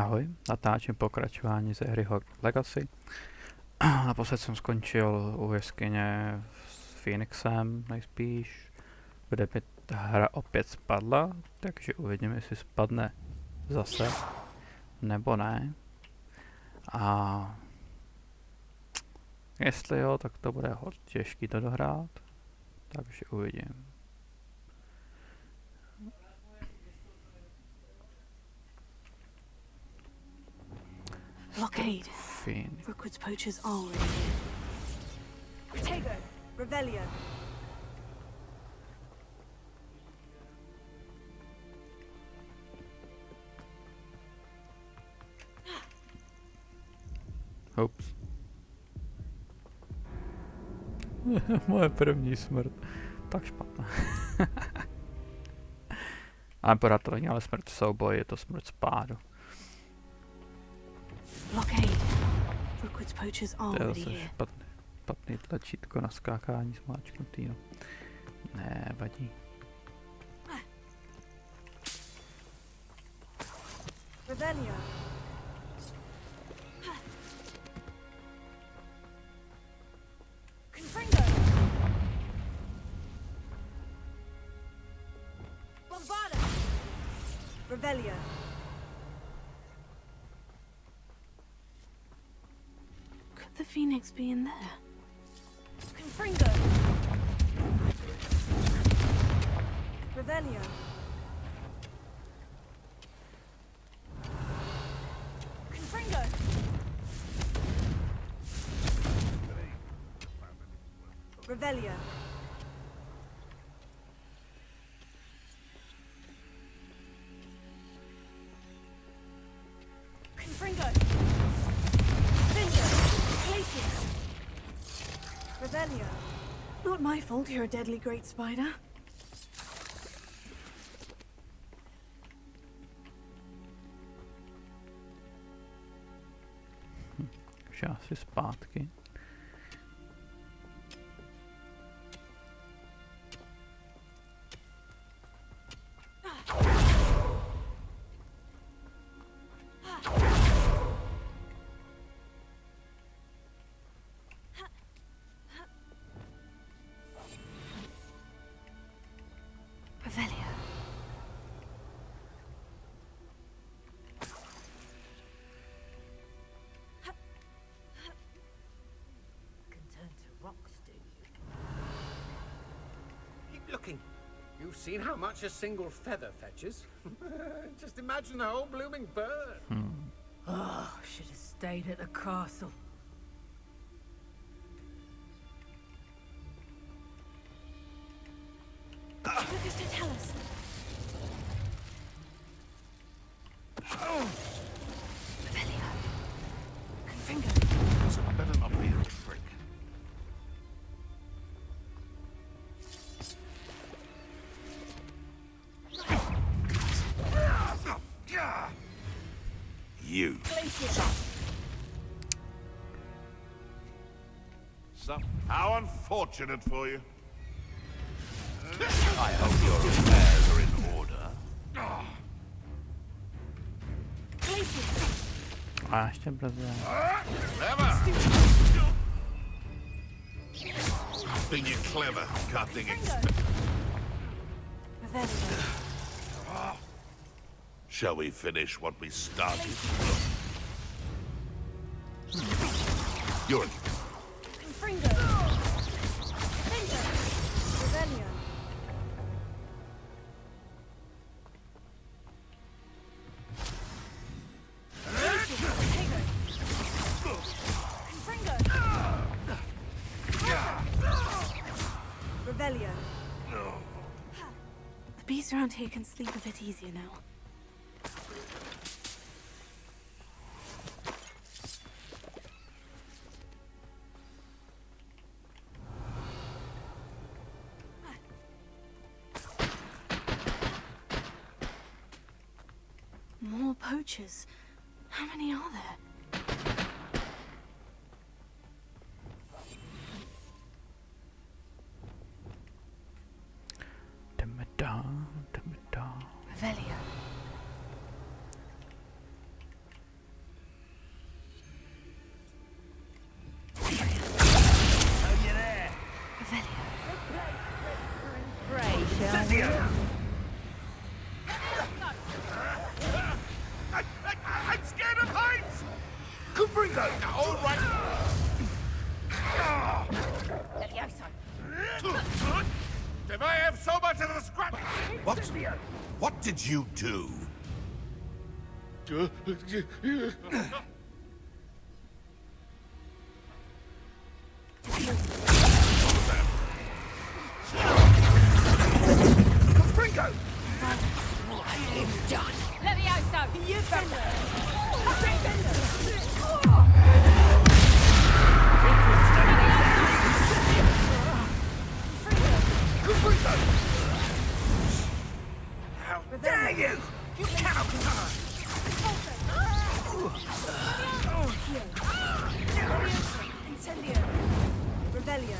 Ahoj, natáčím pokračování ze hry Hogwarts Legacy. Naposled jsem skončil u jeskyně s Phoenixem nejspíš, kde mi ta hra opět spadla, takže uvidím, jestli spadne zase, nebo ne. A jestli jo, tak to bude hodně těžký to dohrát, takže uvidím. Blockade. Hogwarts poachers are already here. Protego, Revelio. Ups. Moje první smrt. Tak špatná. Ale pořád to není ale smrt v souboji, je to smrt z pádu. Blockade. Hogwarts poachers are To je already zase here. špatný tlačítko na skákání zmáčknutý. Ne, vadí. Revelio. Confringo. Bombarda. Revelio. Could the Phoenix be in there? Confringo. Revelio. Confringo. Revelio. Confringo. Confringo. Places. Revelio. Not my fault you're a deadly great spider. Už asi zpátky. Revelio. Can turn to rocks, do you? Keep looking. You've seen how much a single feather fetches. Just imagine the whole blooming bird. Oh, should have stayed at the castle. Lucas, don't tell us. Revelio. Confringo. So I better not be a trick. You. Places. So, how unfortunate for you. I hope your affairs are in order. Places. A ještě brzo. Clever! Think you're clever, cutting Revelio. Shall we finish what we started? You're in. Confringo. Confringo. Revelio. Places. Protego. Confringo. Revelio. The bees around here can sleep a bit easier now. More poachers. How many are there? Dum-a-da, dum-a-da. Revelio. All right. If I have so much of the scrap... What did you do? How dare you! You cannot Incendio. Rebellion.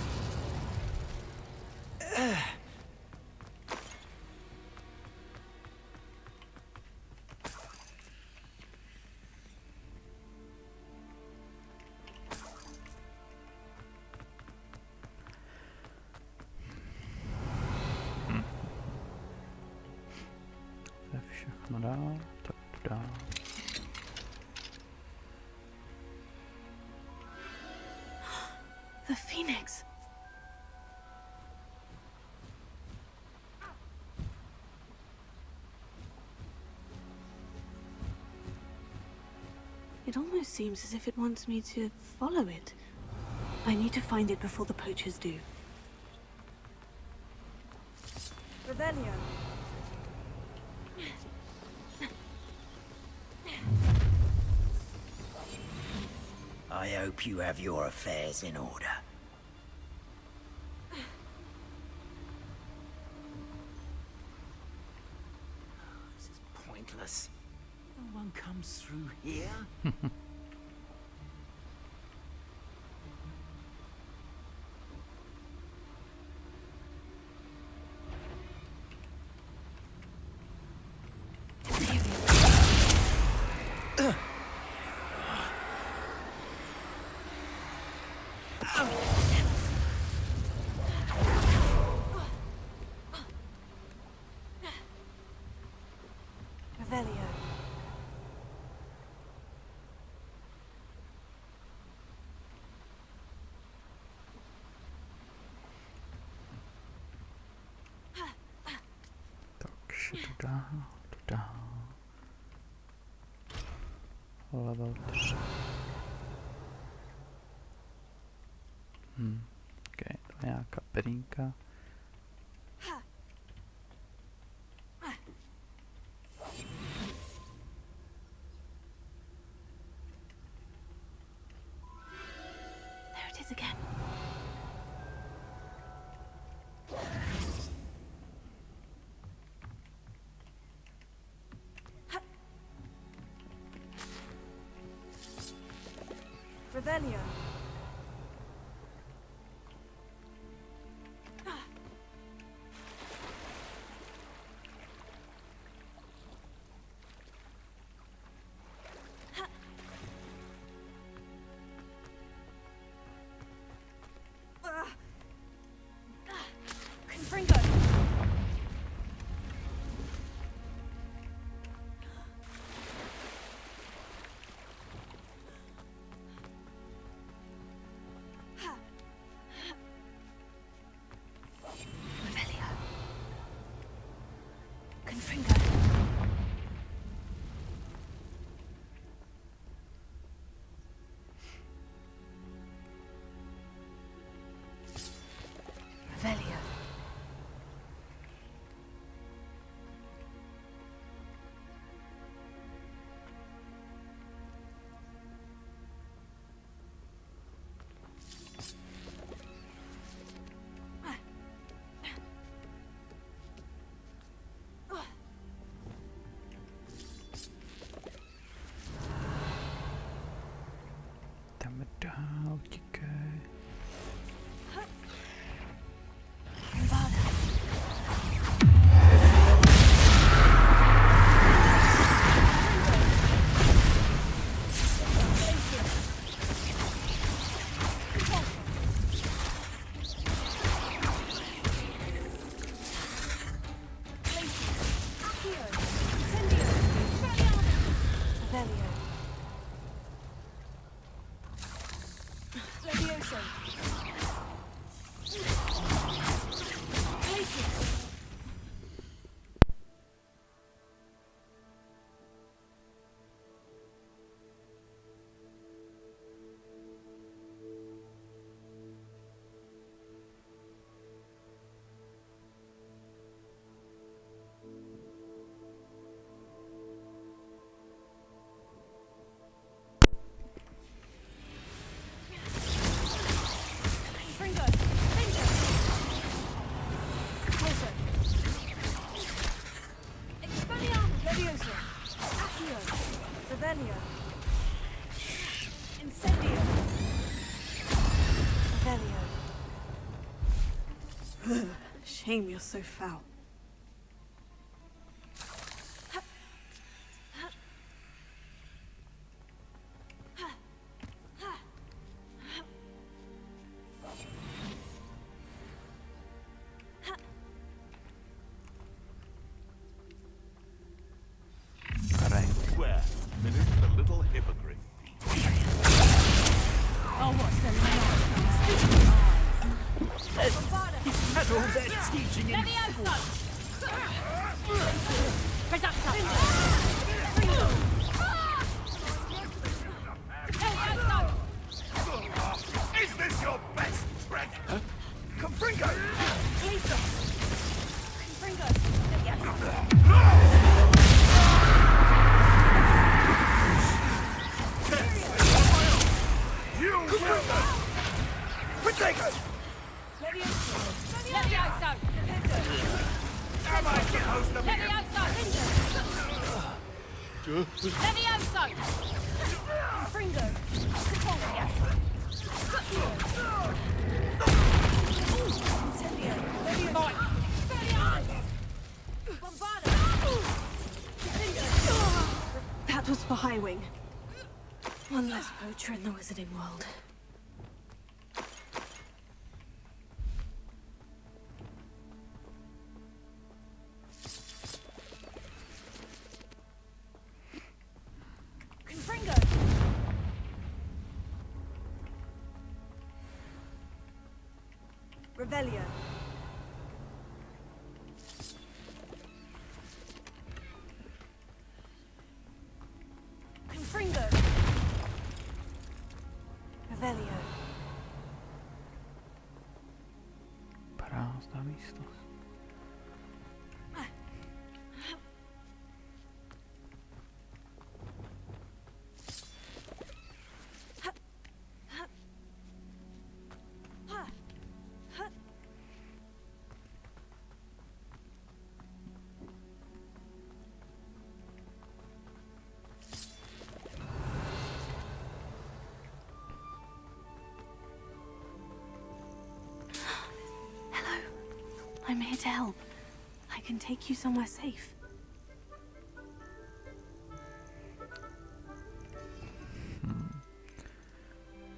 To je všechno dál, tak to dál. The Phoenix. It almost seems as if it wants me to follow it. I need to find it before the poachers do. Rebellion. I hope you have your affairs in order. This is pointless. No one comes through here. Revelio. Takže to dál. Level 3. Okay, to je nějaká perínka. There it is again. Revelio. Confringo. Revelio. Incendio. Revelio. Shame you're so foul. Swear, finish the little hippogriff. Oh, what's the matter? Had all that teaching in Levioso! Reducto! Is this your best trick? Confringo! Confringo. You will! Protego! Levioso! Am I supposed to be Levioso! Levioso! Confringo. Incendio. Bombarda. That was for Highwing. One less poacher in the wizarding world. Confringo! Revelio. Confringo. Revelio. Prázdná místnost. I'm here to help. I can take you somewhere safe.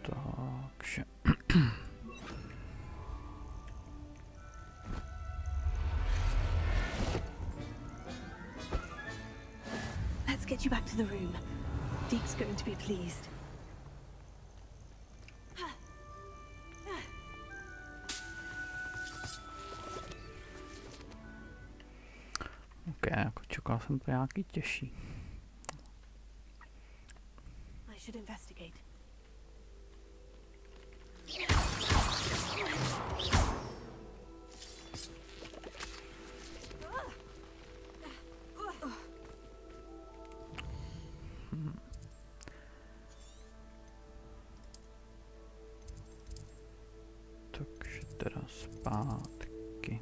Takže... Let's get you back to the room. Deke's going to be pleased. Ok, jako čekal jsem to nějaký těžší. I should investigate. Takže teda zpátky.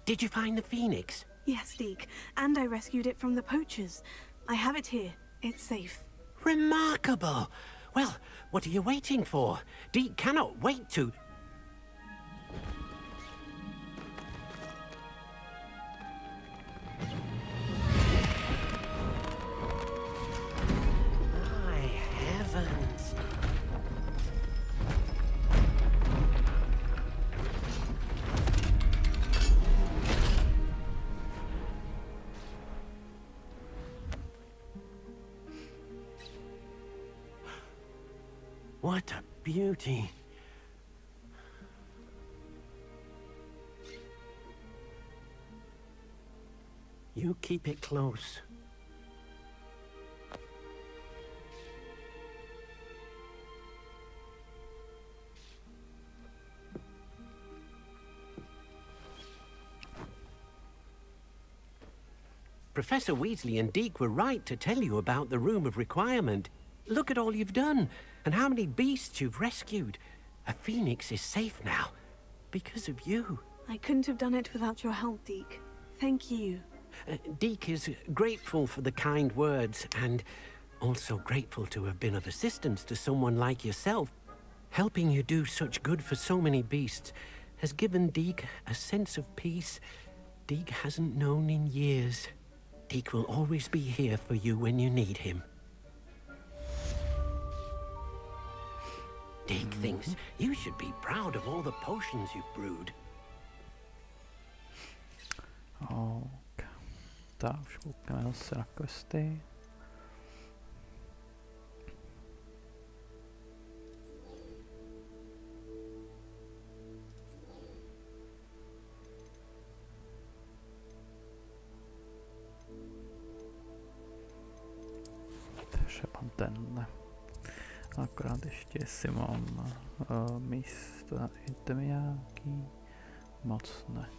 Did you find the phoenix? Yes, Deke. And I rescued it from the poachers. I have it here. It's safe. Remarkable! Well, what are you waiting for? Deke cannot wait to... My heavens! What a beauty. You keep it close. Professor Weasley and Deke were right to tell you about the Room of Requirement. Look at all you've done, and how many beasts you've rescued. A phoenix is safe now, because of you. I couldn't have done it without your help, Deke. Thank you. Deke is grateful for the kind words, and also grateful to have been of assistance to someone like yourself. Helping you do such good for so many beasts has given Deke a sense of peace Deke hasn't known in years. Deke will always be here for you when you need him. Deke thinks you should be proud of all the potions you've brewed. Ok. Tak, už koukneme zase na questy. Třeba tenhle. Akorát ještě jestli mám místo na itemy nějaký. Moc ne.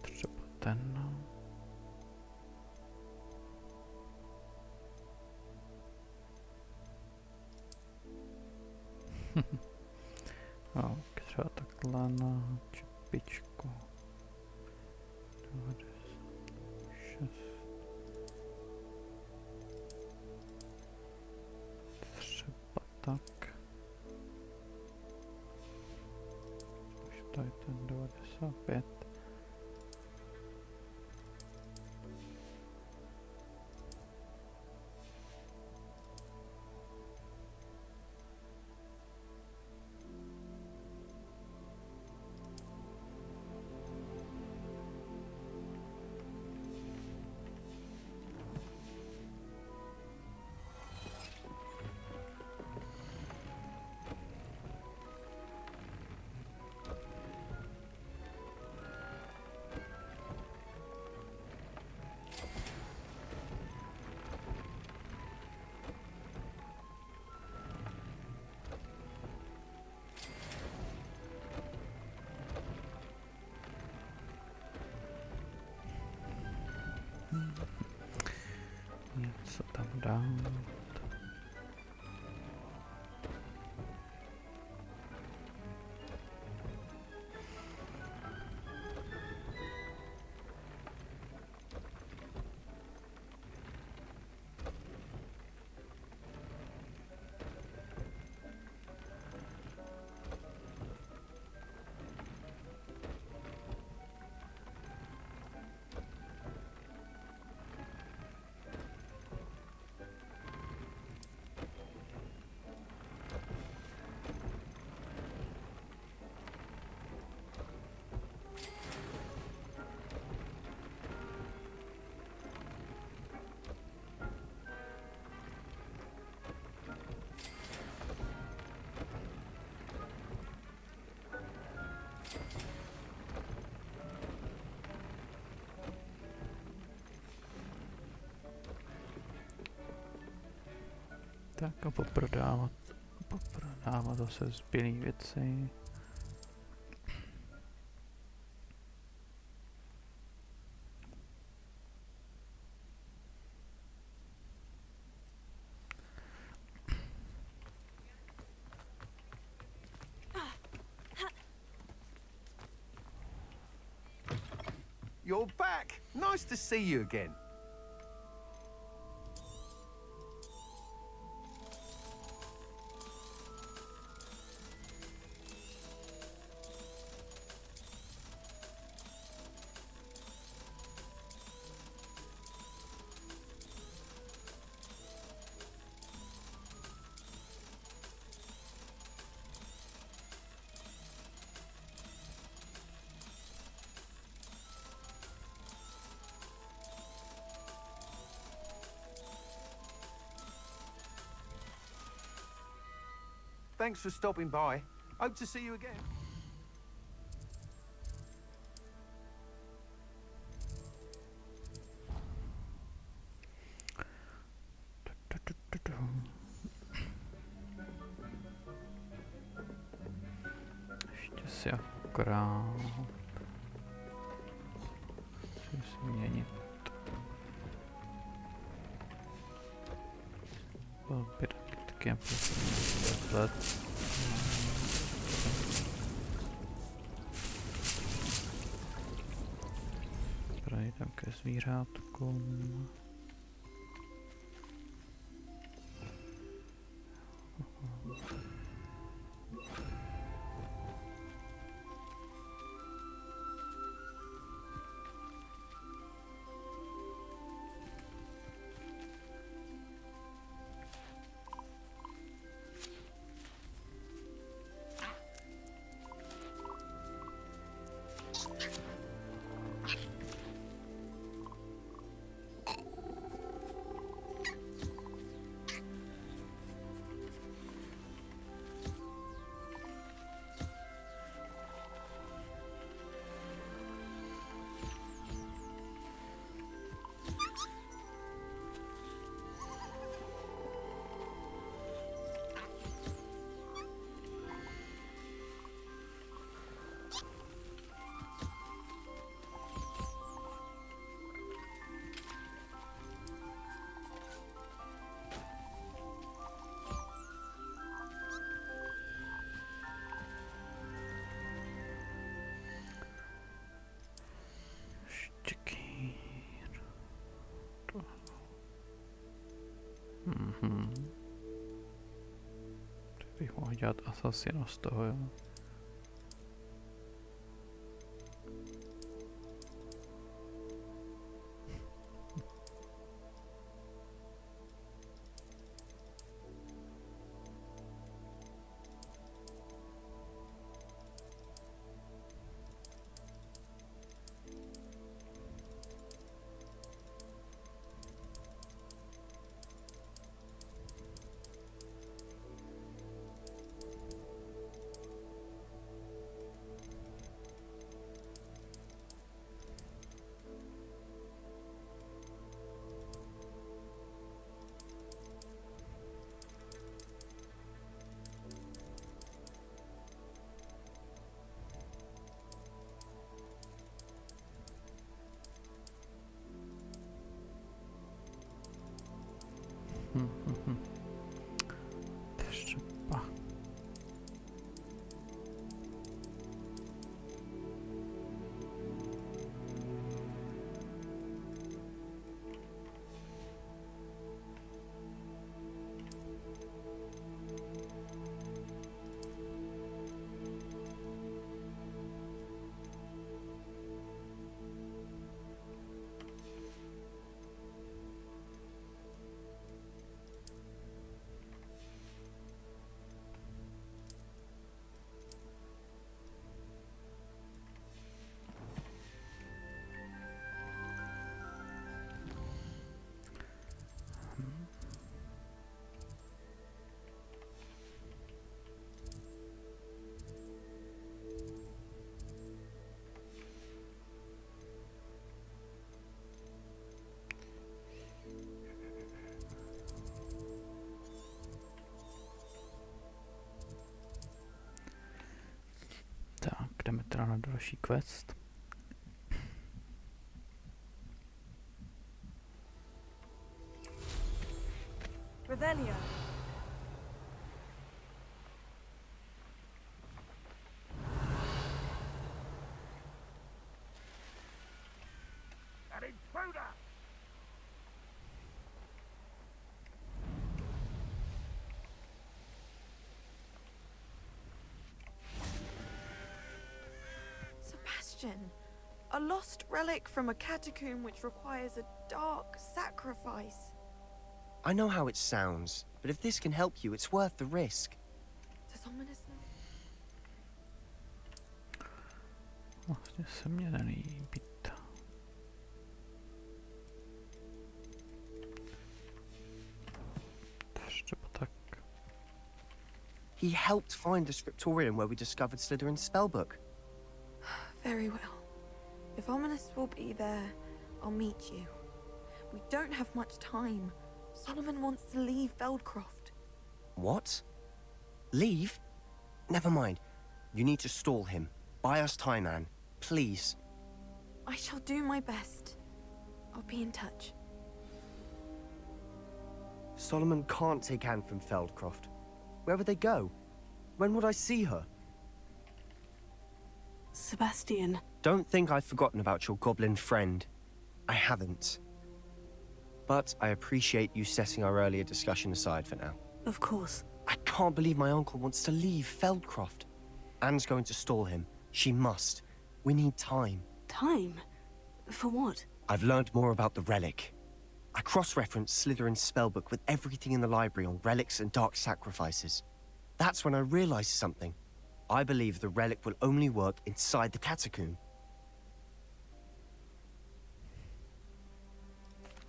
Třeba ten. Ok, třeba takhle na čepičku. 96. Třeba tak. Už tady ten 95. Něco tam dát. Tak a poprodávat zase zbylý věci. You're back. Nice to see you again. Thanks for stopping by. Hope to see you again. Ještě si akorát musím změnit taky let. Projdem ke zvířátkům. Tak bych mohl dělat asasina z toho, jo. Třeba. Tak, jdeme teda na další quest. Revelio. An intruder! Sebastian, a lost relic from a catacomb which requires a dark sacrifice. I know how it sounds, but if this can help you, it's worth the risk. Does ominous know? Vlastně se mně nelíbí. Třeba tak. He helped find the scriptorium where we discovered Slytherin's spellbook. Very well. If Ominous will be there, I'll meet you. We don't have much time. Solomon wants to leave Feldcroft. What? Leave? Never mind. You need to stall him. Buy us time, Anne. Please. I shall do my best. I'll be in touch. Solomon can't take Anne from Feldcroft. Where would they go? When would I see her? Sebastian. Don't think I've forgotten about your goblin friend. I haven't. But I appreciate you setting our earlier discussion aside for now. Of course. I can't believe my uncle wants to leave Feldcroft. Anne's going to stall him. She must. We need time. Time? For what? I've learned more about the relic. I cross-referenced Slytherin's spellbook with everything in the library on relics and dark sacrifices. That's when I realized something. I believe the relic will only work inside the catacomb.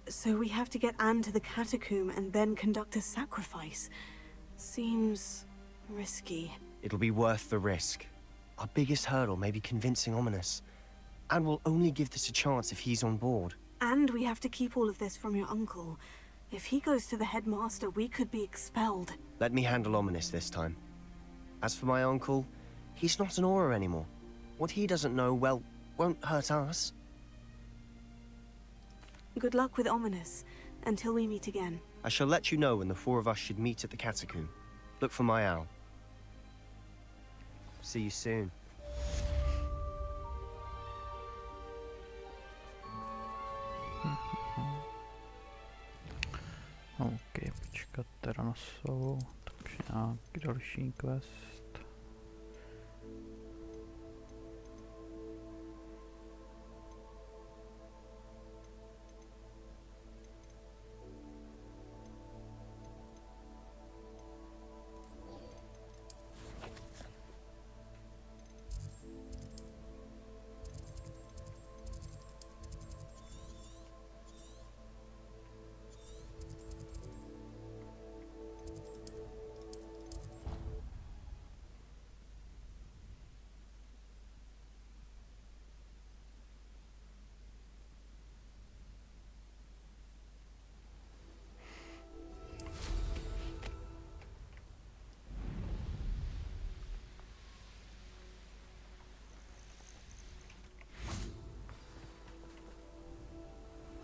So we have to get Anne to the catacomb and then conduct a sacrifice. Seems risky. It'll be worth the risk. Our biggest hurdle may be convincing Ominous. And we'll only give this a chance if he's on board. And we have to keep all of this from your uncle. If he goes to the headmaster, we could be expelled. Let me handle Ominous this time. As for my uncle, he's not an Auror anymore. What he doesn't know, well, won't hurt us. Good luck with Ominous, until we meet again. I shall let you know when the four of us should meet at the catacomb. Look for my owl. See you soon. OK, počkat teda na jsou, takže nějaký další quest.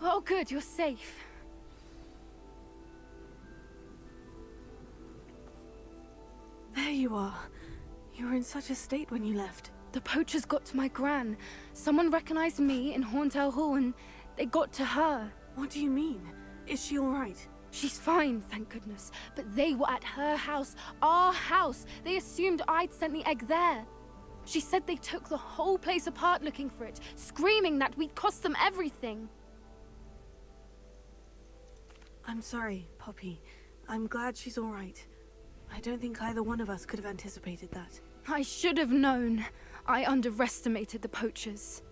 Oh, good, you're safe. There you are. You were in such a state when you left. The poachers got to my gran. Someone recognized me in Horntail Hall and they got to her. What do you mean? Is she all right? She's fine, thank goodness. But they were at her house, our house. They assumed I'd sent the egg there. She said they took the whole place apart looking for it, screaming that we'd cost them everything. I'm sorry, Poppy. I'm glad she's all right. I don't think either one of us could have anticipated that. I should have known. I underestimated the poachers.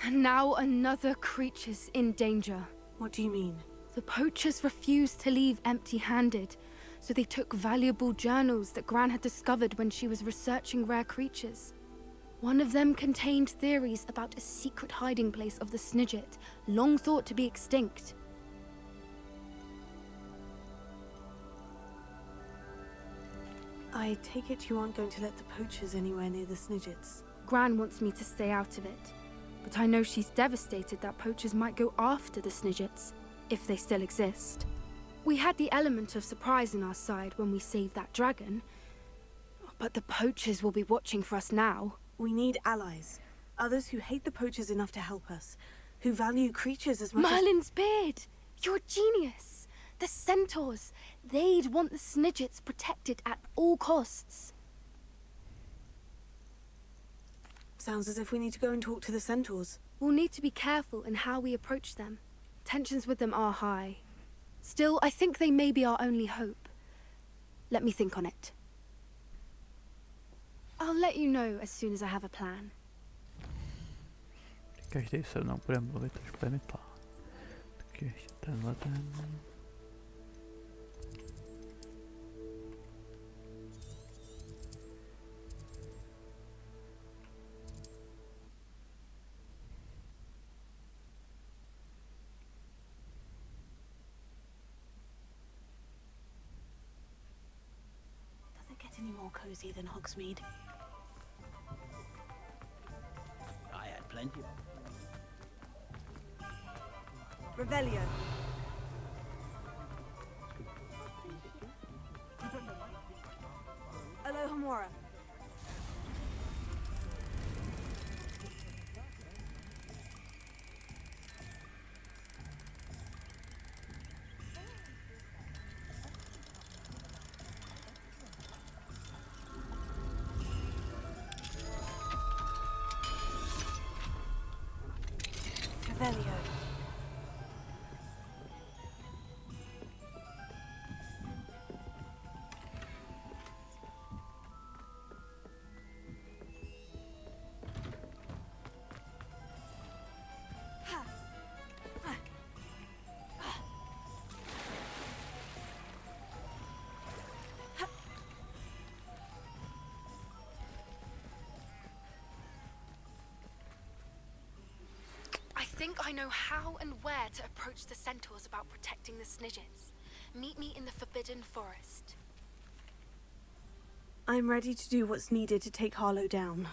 And now another creature's in danger. What do you mean? The poachers refused to leave empty-handed, so they took valuable journals that Gran had discovered when she was researching rare creatures. One of them contained theories about a secret hiding place of the Snidget, long thought to be extinct. I take it you aren't going to let the poachers anywhere near the Snidgets. Gran wants me to stay out of it, but I know she's devastated that poachers might go after the Snidgets, if they still exist. We had the element of surprise on our side when we saved that dragon, but the poachers will be watching for us now. We need allies. Others who hate the poachers enough to help us, who value creatures as much Merlin's beard! You're a genius! The Centaurs! They'd want the Snidgets protected at all costs. Sounds as if we need to go and talk to the Centaurs. We'll need to be careful in how we approach them. Tensions with them are high. Still, I think they may be our only hope. Let me think on it. I'll let you know as soon as I have a plan. Každý se mnou bude mluvit, až bude mi plán. Tak ještě tenhle ten. any more cozy than Hogsmeade. I had plenty. Revelio. Alohomora. Revelio. I think I know how and where to approach the Centaurs about protecting the Snidgets. Meet me in the Forbidden Forest. I'm ready to do what's needed to take Harlow down.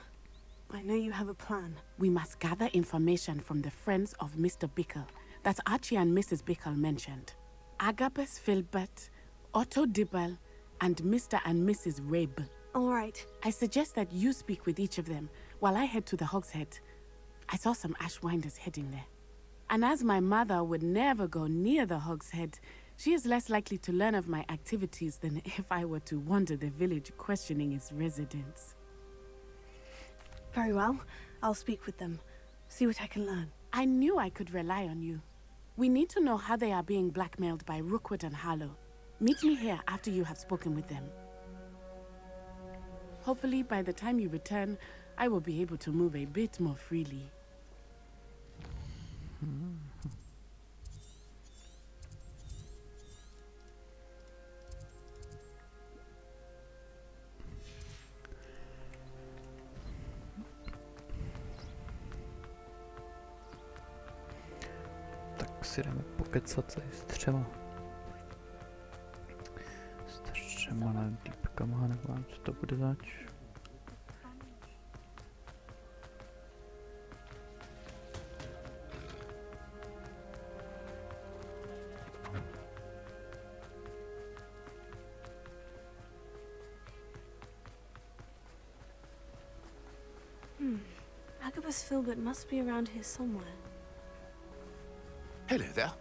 I know you have a plan. We must gather information from the friends of Mr. Bickle that Archie and Mrs. Bickle mentioned. Agabus Filbert, Otto Dibble, and Mr. and Mrs. Rabel. All right. I suggest that you speak with each of them while I head to the Hogshead. I saw some Ashwinders heading there. And as my mother would never go near the Hogshead, she is less likely to learn of my activities than if I were to wander the village questioning its residents. Very well. I'll speak with them. See what I can learn. I knew I could rely on you. We need to know how they are being blackmailed by Rookwood and Harlow. Meet me here after you have spoken with them. Hopefully, by the time you return, I will be able to move a bit more freely. Tak si jdeme pokecat tady s třema. S třema týpkama, nevím, co to bude zač. Agabus Filbert must be around here somewhere. Hello there.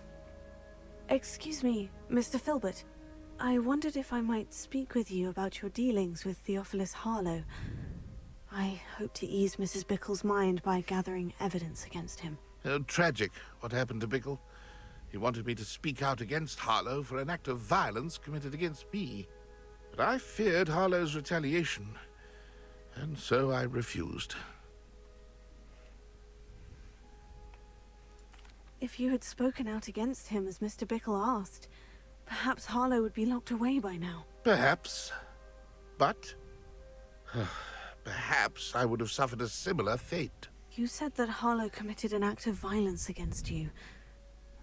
Excuse me, Mr. Filbert. I wondered if I might speak with you about your dealings with Theophilus Harlow. I hope to ease Mrs. Bickle's mind by gathering evidence against him. Tragic, what happened to Bickle. He wanted me to speak out against Harlow for an act of violence committed against me. But I feared Harlow's retaliation, and so I refused. If you had spoken out against him as Mr. Bickle asked, perhaps Harlow would be locked away by now. Perhaps. But perhaps I would have suffered a similar fate. You said that Harlow committed an act of violence against you.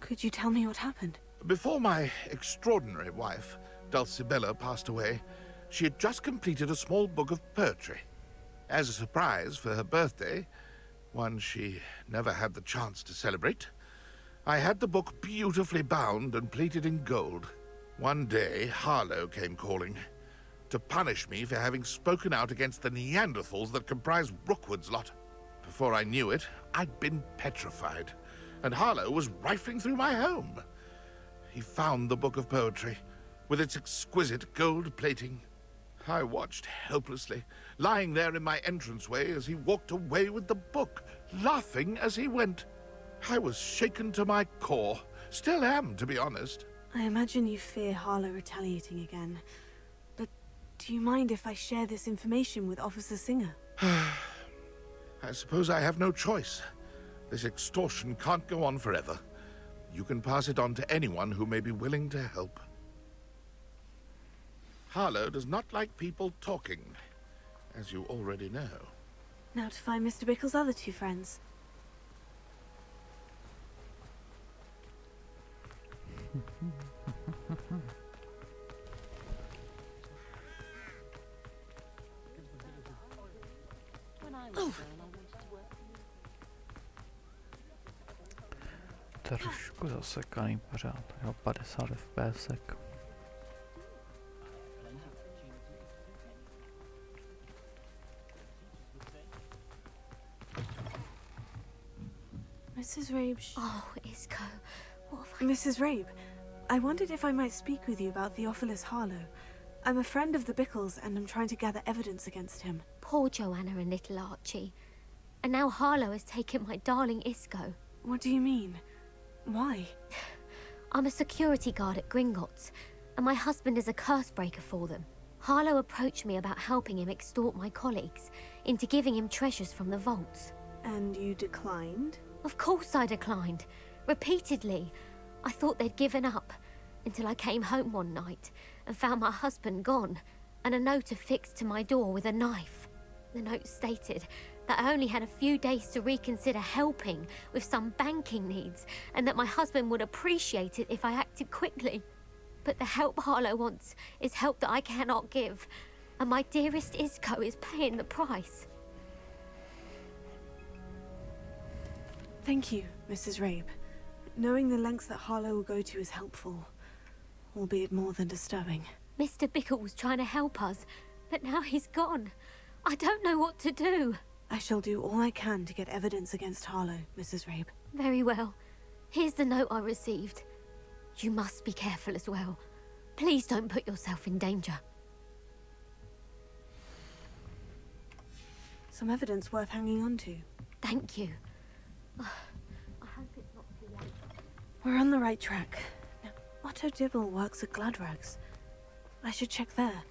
Could you tell me what happened? Before my extraordinary wife, Dulcibella, passed away, she had just completed a small book of poetry. As a surprise for her birthday, one she never had the chance to celebrate, I had the book beautifully bound and plated in gold. One day, Harlow came calling to punish me for having spoken out against the Neanderthals that comprise Rookwood's lot. Before I knew it, I'd been petrified, and Harlow was rifling through my home. He found the book of poetry, with its exquisite gold plating. I watched helplessly, lying there in my entranceway as he walked away with the book, laughing as he went. I was shaken to my core. Still am, to be honest. I imagine you fear Harlow retaliating again. But do you mind if I share this information with Officer Singer? I suppose I have no choice. This extortion can't go on forever. You can pass it on to anyone who may be willing to help. Harlow does not like people talking, as you already know. Now to find Mr. Bickle's other two friends. Trošku zasekaný pořád, jo, 50 FPS. Mrs. Rabe. Oh, Isco. What have I... Mrs. Rabe, I wondered if I might speak with you about Theophilus Harlow. I'm a friend of the Bickles and I'm trying to gather evidence against him. Poor Joanna and little Archie. And now Harlow has taken my darling Isco. What do you mean? Why? I'm a security guard at Gringotts, and my husband is a curse breaker for them. Harlow approached me about helping him extort my colleagues into giving him treasures from the vaults. And you declined? Of course I declined. Repeatedly. I thought they'd given up, until I came home one night and found my husband gone, and a note affixed to my door with a knife. The note stated that I only had a few days to reconsider helping with some banking needs, and that my husband would appreciate it if I acted quickly. But the help Harlow wants is help that I cannot give, and my dearest Isco is paying the price. Thank you, Mrs. Rabe. Knowing the lengths that Harlow will go to is helpful, albeit more than disturbing. Mr. Bickle was trying to help us, but now he's gone. I don't know what to do. I shall do all I can to get evidence against Harlow, Mrs. Rabe. Very well. Here's the note I received. You must be careful as well. Please don't put yourself in danger. Some evidence worth hanging on to. Thank you. I hope it's not too late. We're on the right track. Now, Otto Dibble works at Gladrags. I should check there.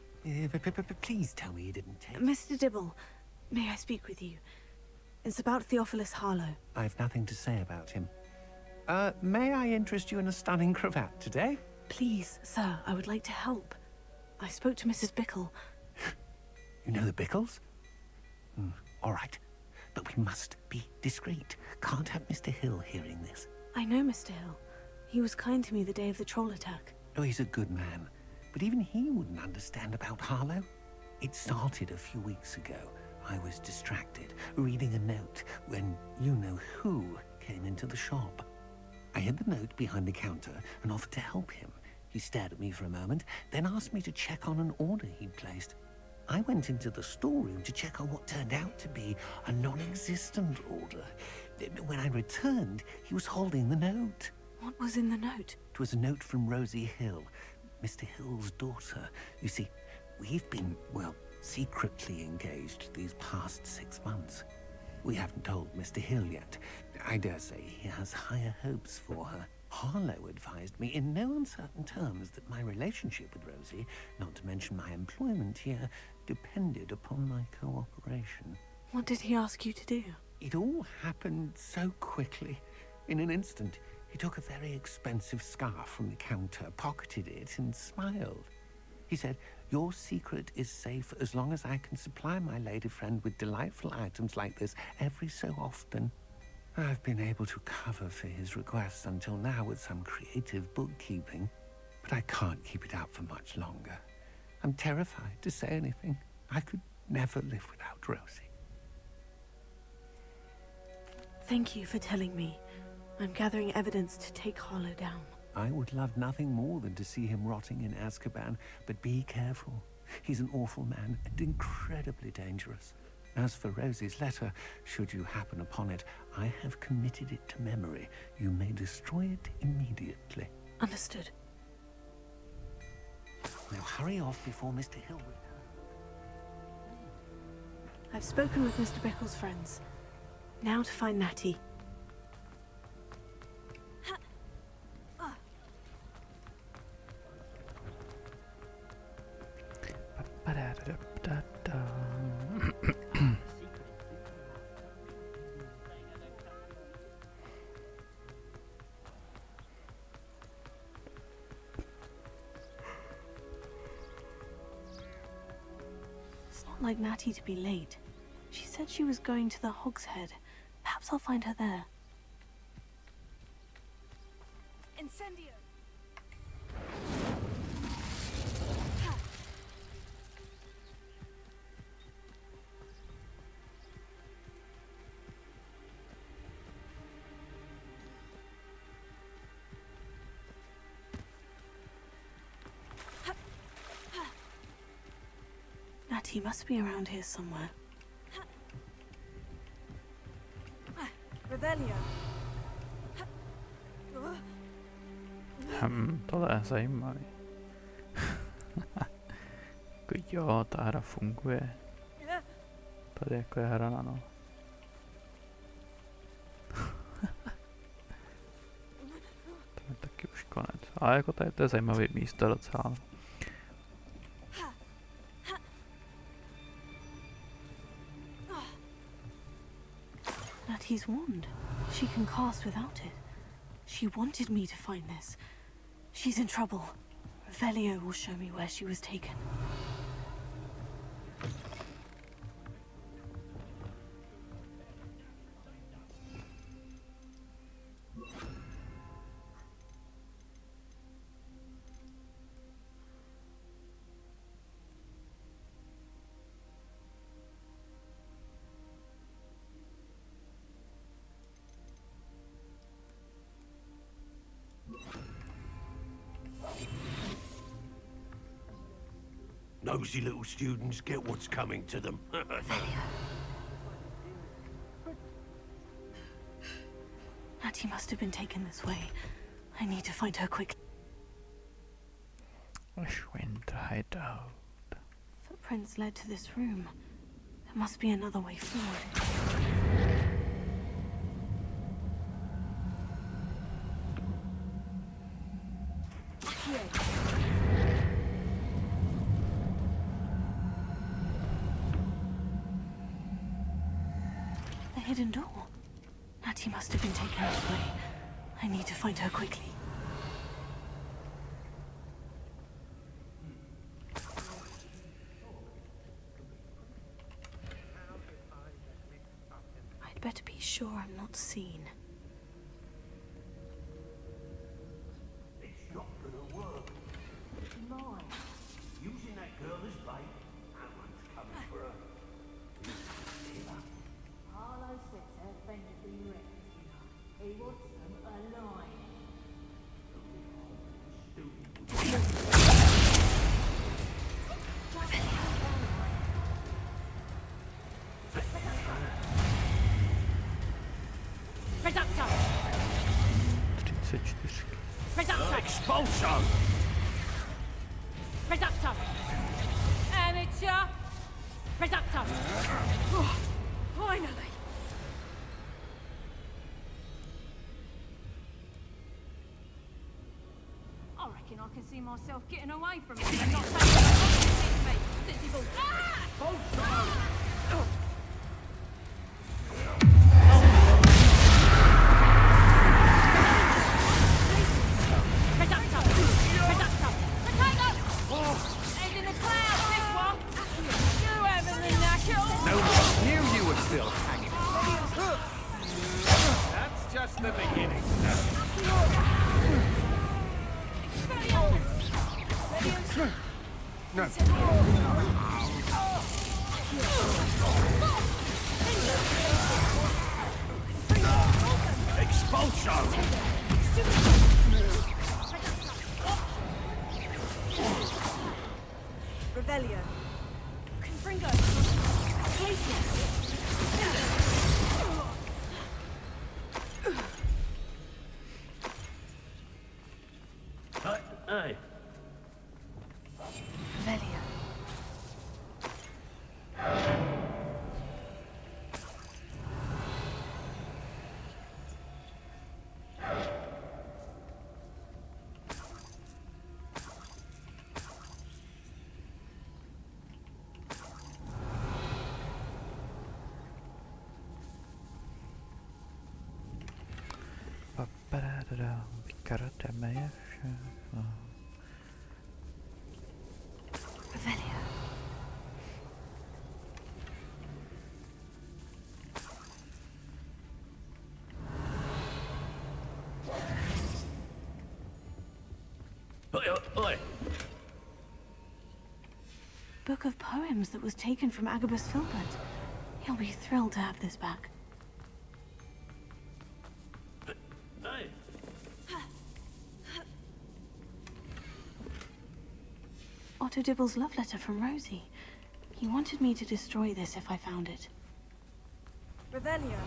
Please tell me you didn't take... Mr. Dibble, may I speak with you? It's about Theophilus Harlow. I've nothing to say about him. May I interest you in a stunning cravat today? Please, sir, I would like to help. I spoke to Mrs. Bickle. You know the Bickles? All right. But we must be discreet. Can't have Mr. Hill hearing this. I know Mr. Hill. He was kind to me the day of the troll attack. Oh, he's a good man. But even he wouldn't understand about Harlow. It started a few weeks ago. I was distracted, reading a note, when you-know-who came into the shop. I hid the note behind the counter and offered to help him. He stared at me for a moment, then asked me to check on an order he'd placed. I went into the storeroom to check on what turned out to be a non-existent order. When I returned, he was holding the note. What was in the note? It was a note from Rosie Hill, Mr. Hill's daughter. You see, we've been, well, secretly engaged these past 6 months. We haven't told Mr. Hill yet. I dare say he has higher hopes for her. Harlow advised me in no uncertain terms that my relationship with Rosie, not to mention my employment here, depended upon my cooperation. What did he ask you to do? It all happened so quickly. In an instant, he took a very expensive scarf from the counter, pocketed it, and smiled. He said, "Your secret is safe as long as I can supply my lady friend with delightful items like this every so often." I've been able to cover for his requests until now with some creative bookkeeping, but I can't keep it up for much longer. I'm terrified to say anything. I could never live without Rosie. Thank you for telling me. I'm gathering evidence to take Harlow down. I would love nothing more than to see him rotting in Azkaban, but be careful. He's an awful man and incredibly dangerous. As for Rosie's letter, should you happen upon it, I have committed it to memory. You may destroy it immediately. Understood. Now hurry off before Mr. Hill returns. I've spoken with Mr. Bickle's friends. Now to find Natty. It's not like Natty to be late. She said she was going to the Hog's Head. Perhaps I'll find her there. Incendio! Natty must be around here somewhere. Revelio. Tohle je zajímavý. Jo, ta hra funguje. Tady jako je hra na no. To je taky už konec. Ale jako tady to je zajímavý místo docela. Natty's wand. She can cast without it. She wanted me to find this. She's in trouble. Revelio will show me where she was taken. Nosy little students get what's coming to them. Natty must have been taken this way. I need to find her quickly. Footprints led to this room. There must be another way forward. The hidden door. Natty must have been taken this way. I need to find her quickly. I'd better be sure I'm not seen. It's not gonna work. It's mine. Using that girl as bait. That one's coming for her. Harlow says her friend has been wrecked, you know. He wants them alive. Reducto! 34. Reducto! Expulso! Reducto! Amateur! Reducto! Oh, finally! I reckon I can see myself getting away from him and not taking a me since he bought. Reducto! Reducto! Potato! Head in the clouds, this one! You haven't been knacked! No one knew you were still hanging. That's just the beginning. No. Expulso! Revelio. Confringo. Hey. Revelio. Vykrademe je všechno. Revelio. Oi. Book of poems that was taken from Agabus Filbert. He'll be thrilled to have this back. Hey. Otto Dibble's love letter from Rosie. He wanted me to destroy this if I found it. Revelio.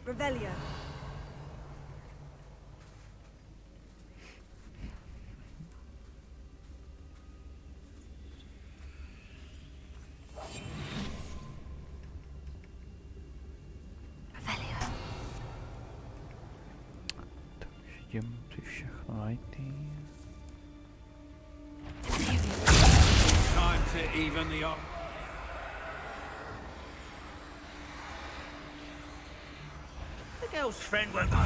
Revelio. Takže musí všechno najít. Time to even the up. The girl's friend won't go.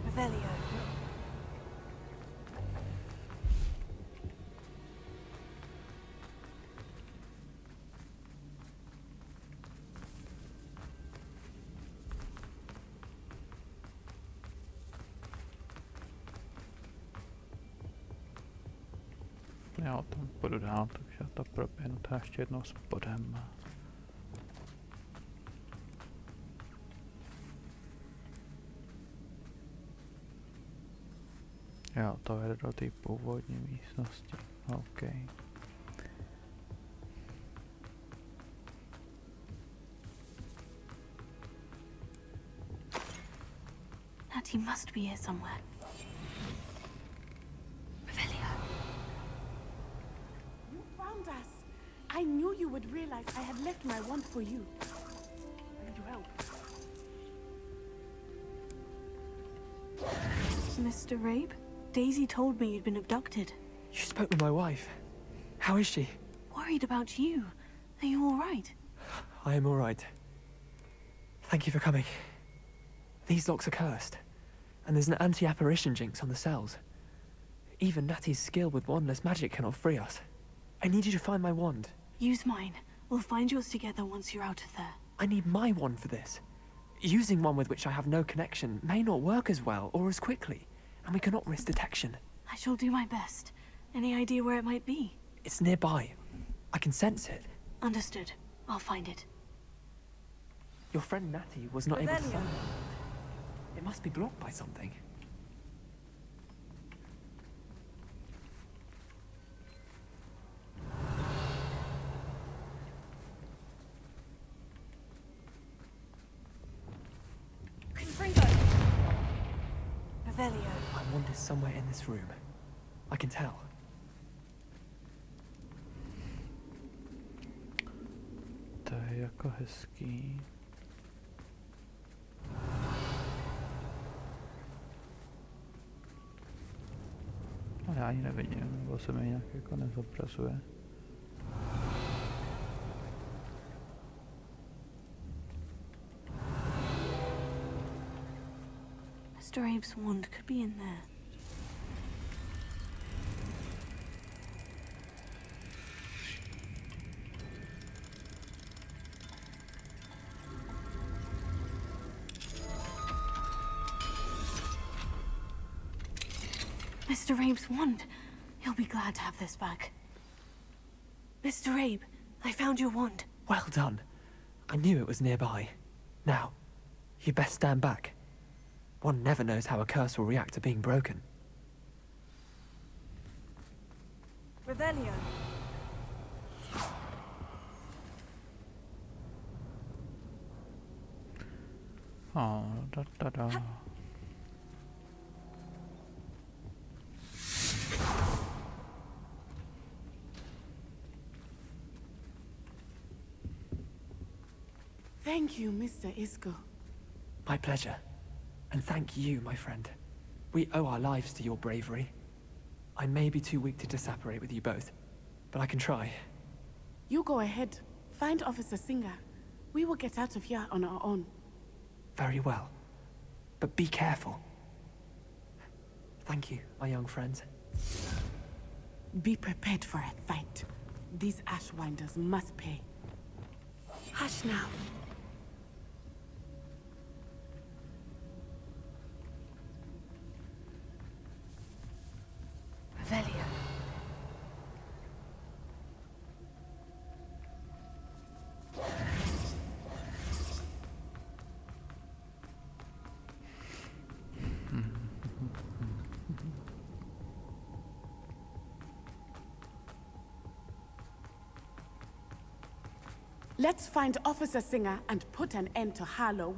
Revelio. Já o tom půjdu dál, takže to proběhnu to ještě jednou s bodem. Jo, to jde do té původní místnosti. OK. Natty must be here somewhere. Revelio. You found us. I knew you would realize I had left my wand for you. I need your help. Mr. Rabe? Daisy told me you'd been abducted. You spoke with my wife. How is she? Worried about you. Are you all right? I am all right. Thank you for coming. These locks are cursed, and there's an anti-apparition jinx on the cells. Even Natty's skill with wandless magic cannot free us. I need you to find my wand. Use mine. We'll find yours together once you're out of there. I need my wand for this. Using one with which I have no connection may not work as well or as quickly, and we cannot risk detection. I shall do my best. Any idea where it might be? It's nearby. I can sense it. Understood. I'll find it. Your friend Natty was not able to find it. It must be blocked by something. Revelio. My wand is somewhere in this room. I can tell. To je jako hezký. Ale já ji nevidím, nebo se mi nějak jako nezobrazuje. Mr. Abe's wand could be in there. Mr. Abe's wand. He'll be glad to have this back. Mr. Abe, I found your wand. Well done. I knew it was nearby. Now, you best stand back. One never knows how a curse will react to being broken. Revelio. Oh, da da da. Thank you, Mr. Isco. My pleasure. And thank you, my friend. We owe our lives to your bravery. I may be too weak to disapparate with you both, but I can try. You go ahead. Find Officer Singer. We will get out of here on our own. Very well. But be careful. Thank you, my young friends. Be prepared for a fight. These Ashwinders must pay. Hush now. Revelio. Let's find Officer Singer and put an end to Harlow.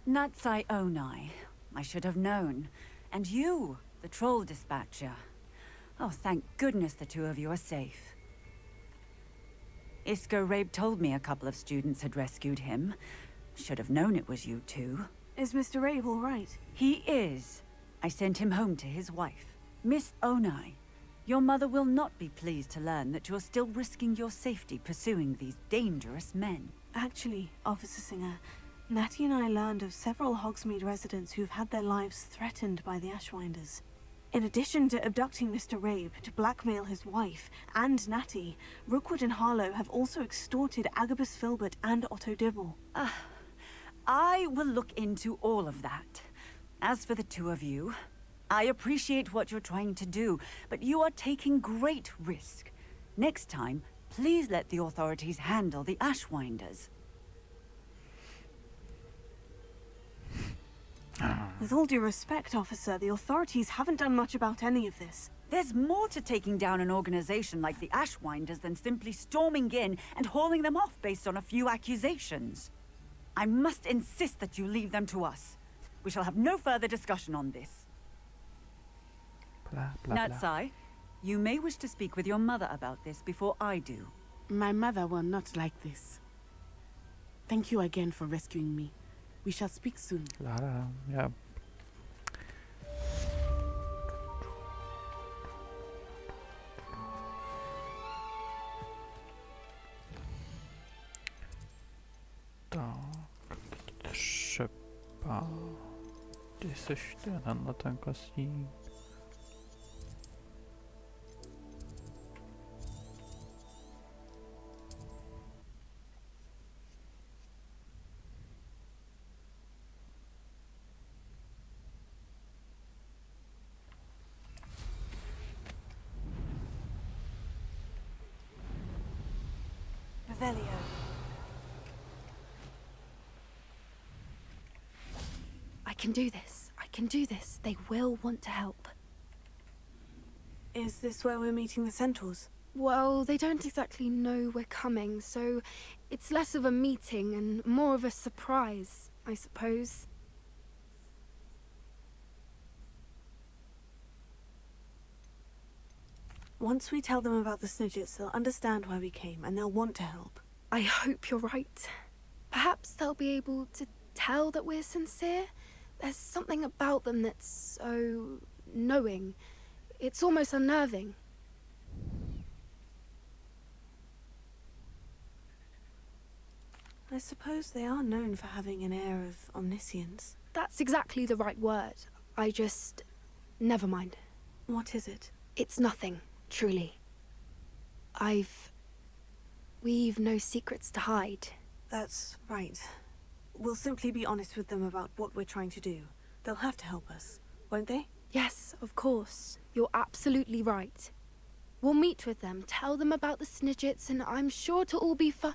Natsai Onai. I should have known. And you, the troll dispatcher. Oh, thank goodness the two of you are safe. Isco Rabe told me a couple of students had rescued him. Should have known it was you two. Is Mr. Rabe all right? He is. I sent him home to his wife. Miss Onai, your mother will not be pleased to learn that you're still risking your safety pursuing these dangerous men. Actually, Officer Singer, Natty and I learned of several Hogsmeade residents who've had their lives threatened by the Ashwinders. In addition to abducting Mr. Rabe to blackmail his wife and Natty, Rookwood and Harlow have also extorted Agabus Filbert and Otto Dibble. I will look into all of that. As for the two of you, I appreciate what you're trying to do, but you are taking great risk. Next time, please let the authorities handle the Ashwinders. With all due respect, officer, the authorities haven't done much about any of this. There's more to taking down an organization like the Ashwinders than simply storming in and hauling them off based on a few accusations. I must insist that you leave them to us. We shall have no further discussion on this. Blah, blah, blah. Natsai, you may wish to speak with your mother about this before I do. My mother will not like this. Thank you again for rescuing me. We shall speak soon. Yeah. Tak, třeba... Ty seš tenhle ten kostník. Revelio. I can do this. I can do this. They will want to help. Is this where we're meeting the Centaurs? Well, they don't exactly know we're coming, so it's less of a meeting and more of a surprise, I suppose. Once we tell them about the Snidgets, they'll understand why we came and they'll want to help. I hope you're right. Perhaps they'll be able to tell that we're sincere. There's something about them that's so knowing. It's almost unnerving. I suppose they are known for having an air of omniscience. That's exactly the right word. I just... never mind. What is it? It's nothing, truly. We've no secrets to hide. That's right. We'll simply be honest with them about what we're trying to do. They'll have to help us, won't they? Yes, of course. You're absolutely right. We'll meet with them, tell them about the Snidgets, and I'm sure it'll all be fun.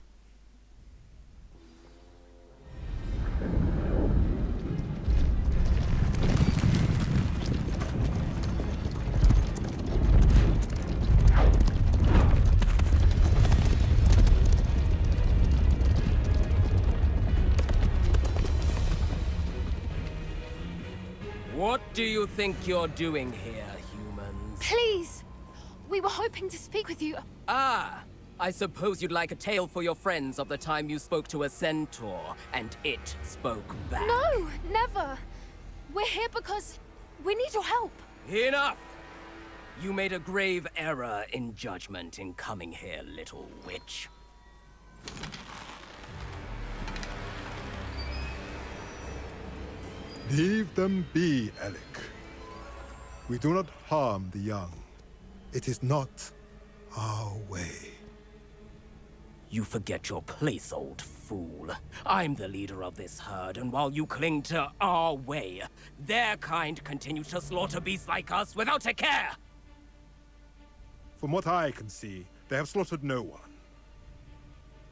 What do you think you're doing here, humans? Please! We were hoping to speak with you. Ah! I suppose you'd like a tale for your friends of the time you spoke to a centaur, and it spoke back. No! Never! We're here because we need your help. Enough! You made a grave error in judgment in coming here, little witch. Leave them be, Alec. We do not harm the young. It is not our way. You forget your place, old fool. I'm the leader of this herd, and while you cling to our way, their kind continue to slaughter beasts like us without a care! From what I can see, they have slaughtered no one.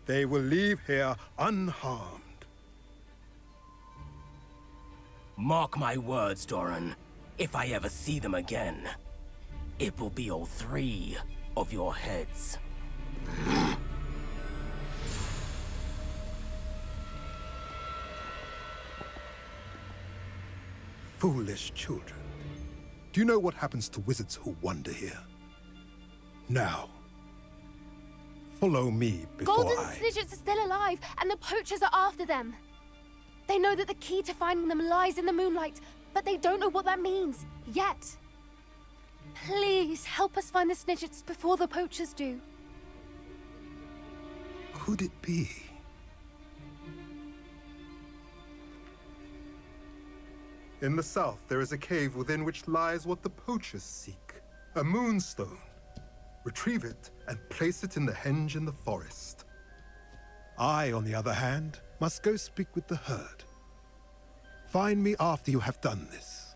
They will leave here unharmed. Mark my words, Doran. If I ever see them again, it will be all 3 of your heads. Foolish children. Do you know what happens to wizards who wander here? Now, follow me before Golden I... Snidgets are still alive, and the poachers are after them. They know that the key to finding them lies in the moonlight, but they don't know what that means, yet. Please, help us find the Snidgets before the poachers do. Could it be? In the south, there is a cave within which lies what the poachers seek. A moonstone. Retrieve it and place it in the henge in the forest. I, on the other hand, must go speak with the herd. Find me after you have done this.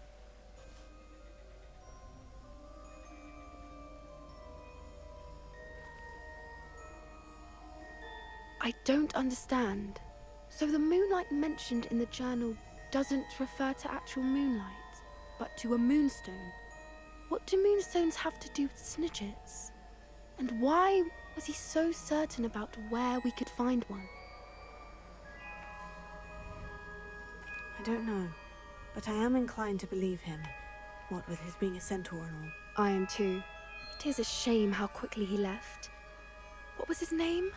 I don't understand. So the moonlight mentioned in the journal doesn't refer to actual moonlight, but to a moonstone. What do moonstones have to do with Snidgets? And why was he so certain about where we could find one? I don't know, but I am inclined to believe him, what with his being a centaur and all. I am too. It is a shame how quickly he left. What was his name?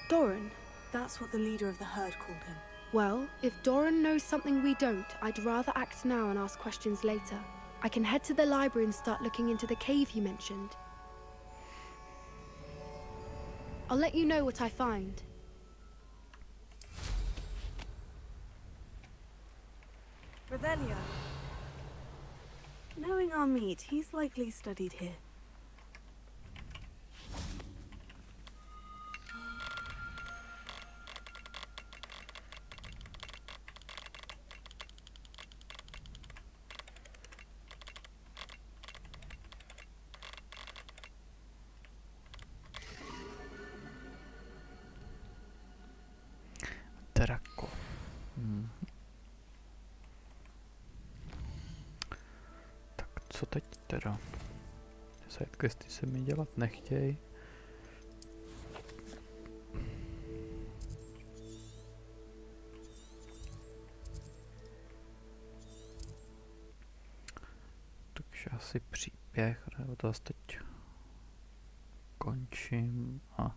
Doran? That's what the leader of the herd called him. Well, if Doran knows something we don't, I'd rather act now and ask questions later. I can head to the library and start looking into the cave you mentioned. I'll let you know what I find. Revelio. Knowing our meet, he's likely studied here. Drako. Tak co teď teda? Sidequesty se mi dělat nechtějí. Takže asi příběh, nebo to zase teď končím a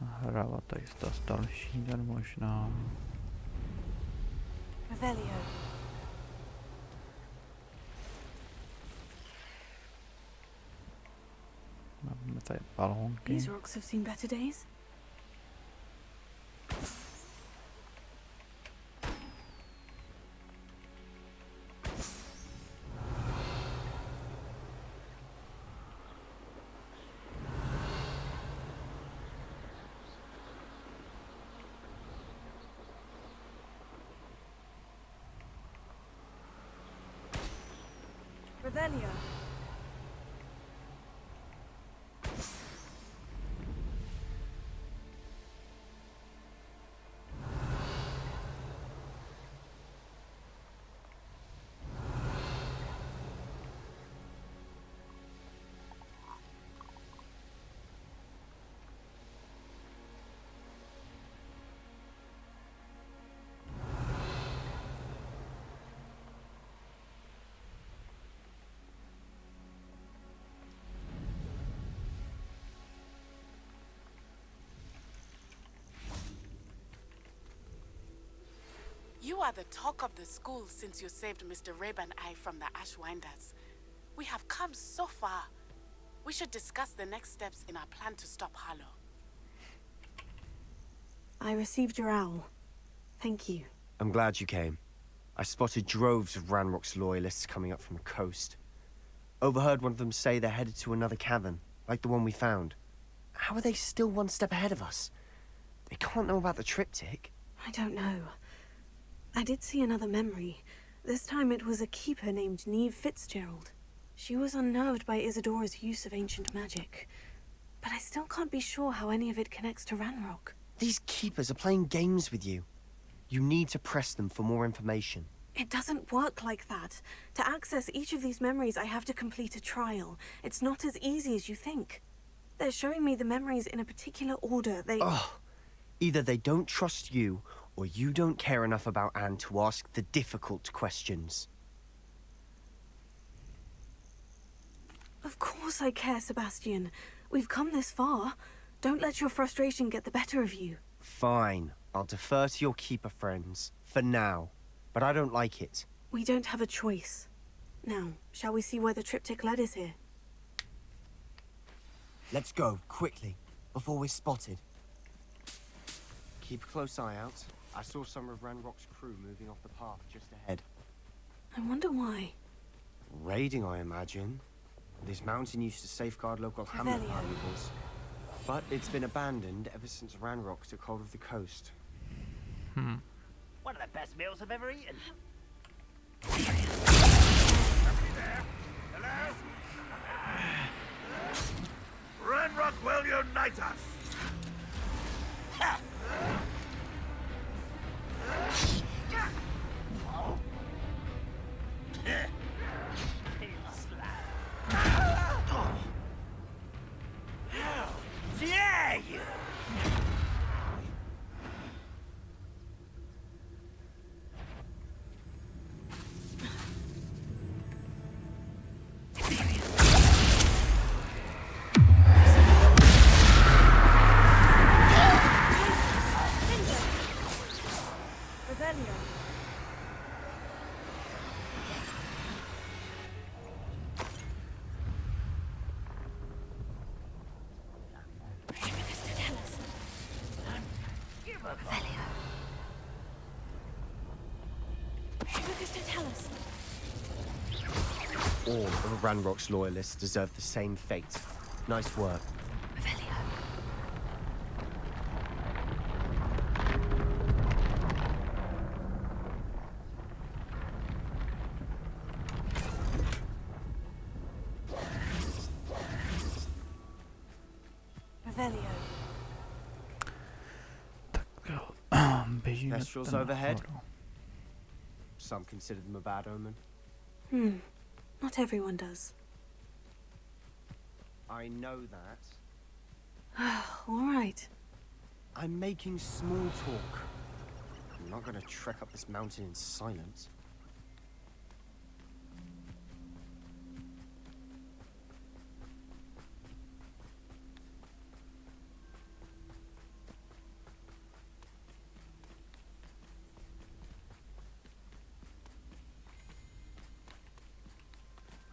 hrávat tady zase další den možná. Revelio. Máme tady balónky. These rocks have seen better days. Revelio. You are the talk of the school since you saved Mr. Rabe and I from the Ashwinders. We have come so far. We should discuss the next steps in our plan to stop Harlow. I received your owl. Thank you. I'm glad you came. I spotted droves of Ranrock's loyalists coming up from the coast. Overheard one of them say they're headed to another cavern, like the one we found. How are they still one step ahead of us? They can't know about the triptych. I don't know. I did see another memory. This time it was a keeper named Neve Fitzgerald. She was unnerved by Isadora's use of ancient magic. But I still can't be sure how any of it connects to Ranrock. These keepers are playing games with you. You need to press them for more information. It doesn't work like that. To access each of these memories, I have to complete a trial. It's not as easy as you think. They're showing me the memories in a particular order. Either they don't trust you, or you don't care enough about Anne to ask the difficult questions. Of course I care, Sebastian. We've come this far. Don't let your frustration get the better of you. Fine. I'll defer to your keeper friends, for now. But I don't like it. We don't have a choice. Now, shall we see where the triptych led us here? Let's go, quickly, before we're spotted. Keep a close eye out. I saw some of Ranrock's crew moving off the path just ahead. I wonder why. Raiding, I imagine. This mountain used to safeguard local hamlet valuables. But it's been abandoned ever since Ranrock took hold of the coast. One of the best meals I've ever eaten. Hello? Ranrock will unite us! Dare you! All of Ranrock's loyalists deserve the same fate. Nice work. Kestrels overhead. Some consider them a bad omen. Not everyone does. I know that. All right. I'm making small talk. I'm not gonna trek up this mountain in silence.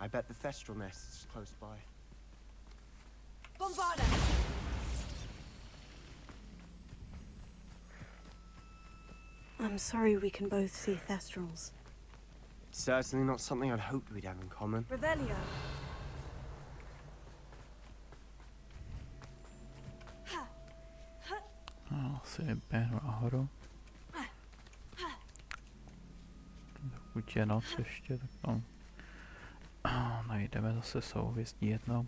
I bet the Thestral nest's close by. Bombarda! I'm sorry we can both see Thestrals. It's certainly not something I'd hoped we'd have in common. Revelio. Asi běhnu nahoru. Dokud je noc ještě, tak tam najdeme zase souhvězdí jedno.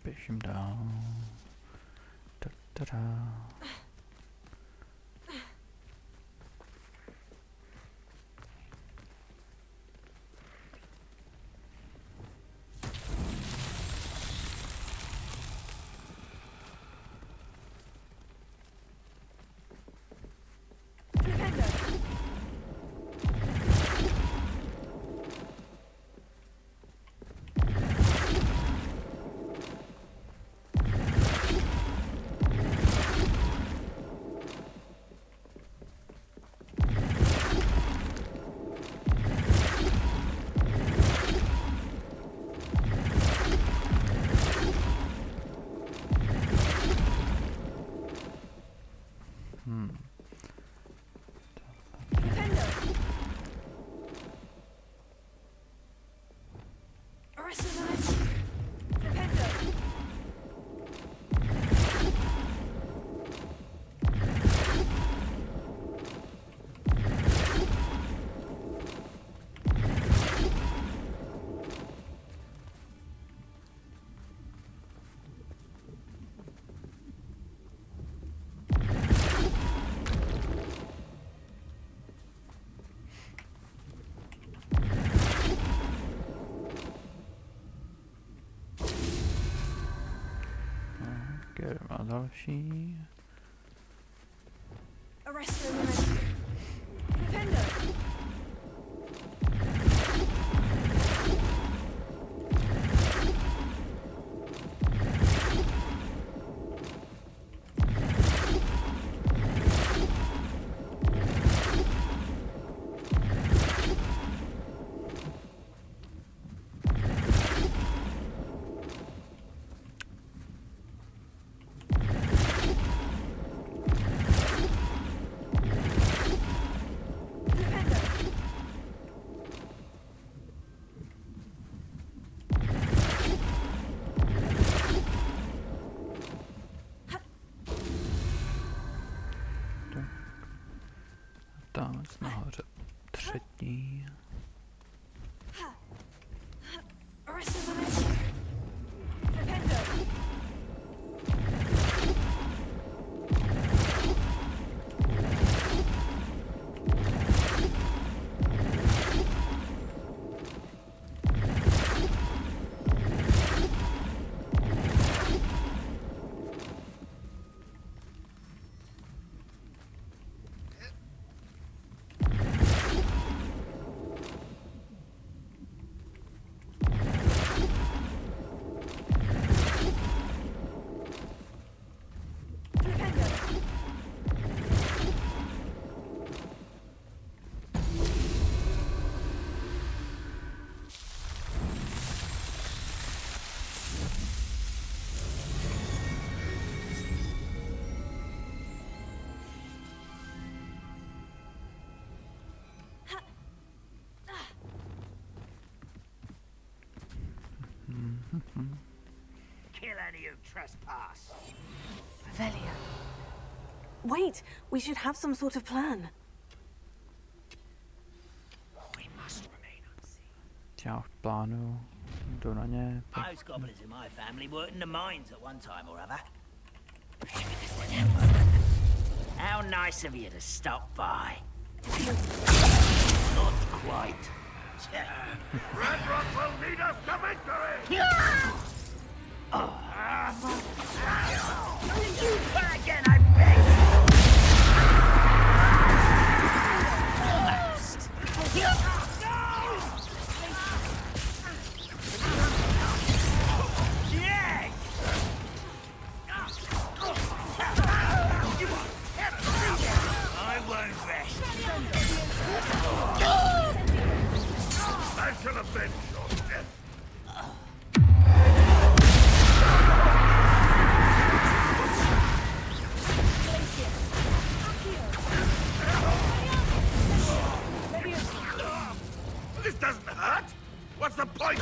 Běžím dál. další. Arresto momentum. Defender. Tanec nahoře. Třetí. Arresto momentum. Defender. Kill any who trespass. Revelio. Wait, we should have some sort of plan. We must remain unseen. Já už plánuju. Jdu na ně. Most goblins in my family worked in the mines at one time or other. How nice of you to stop by. Not quite. Red Rock will lead us to victory! Again, I beg! Almost. Yeah! I won't rest. I shall avenge your death. This doesn't hurt. What's the point?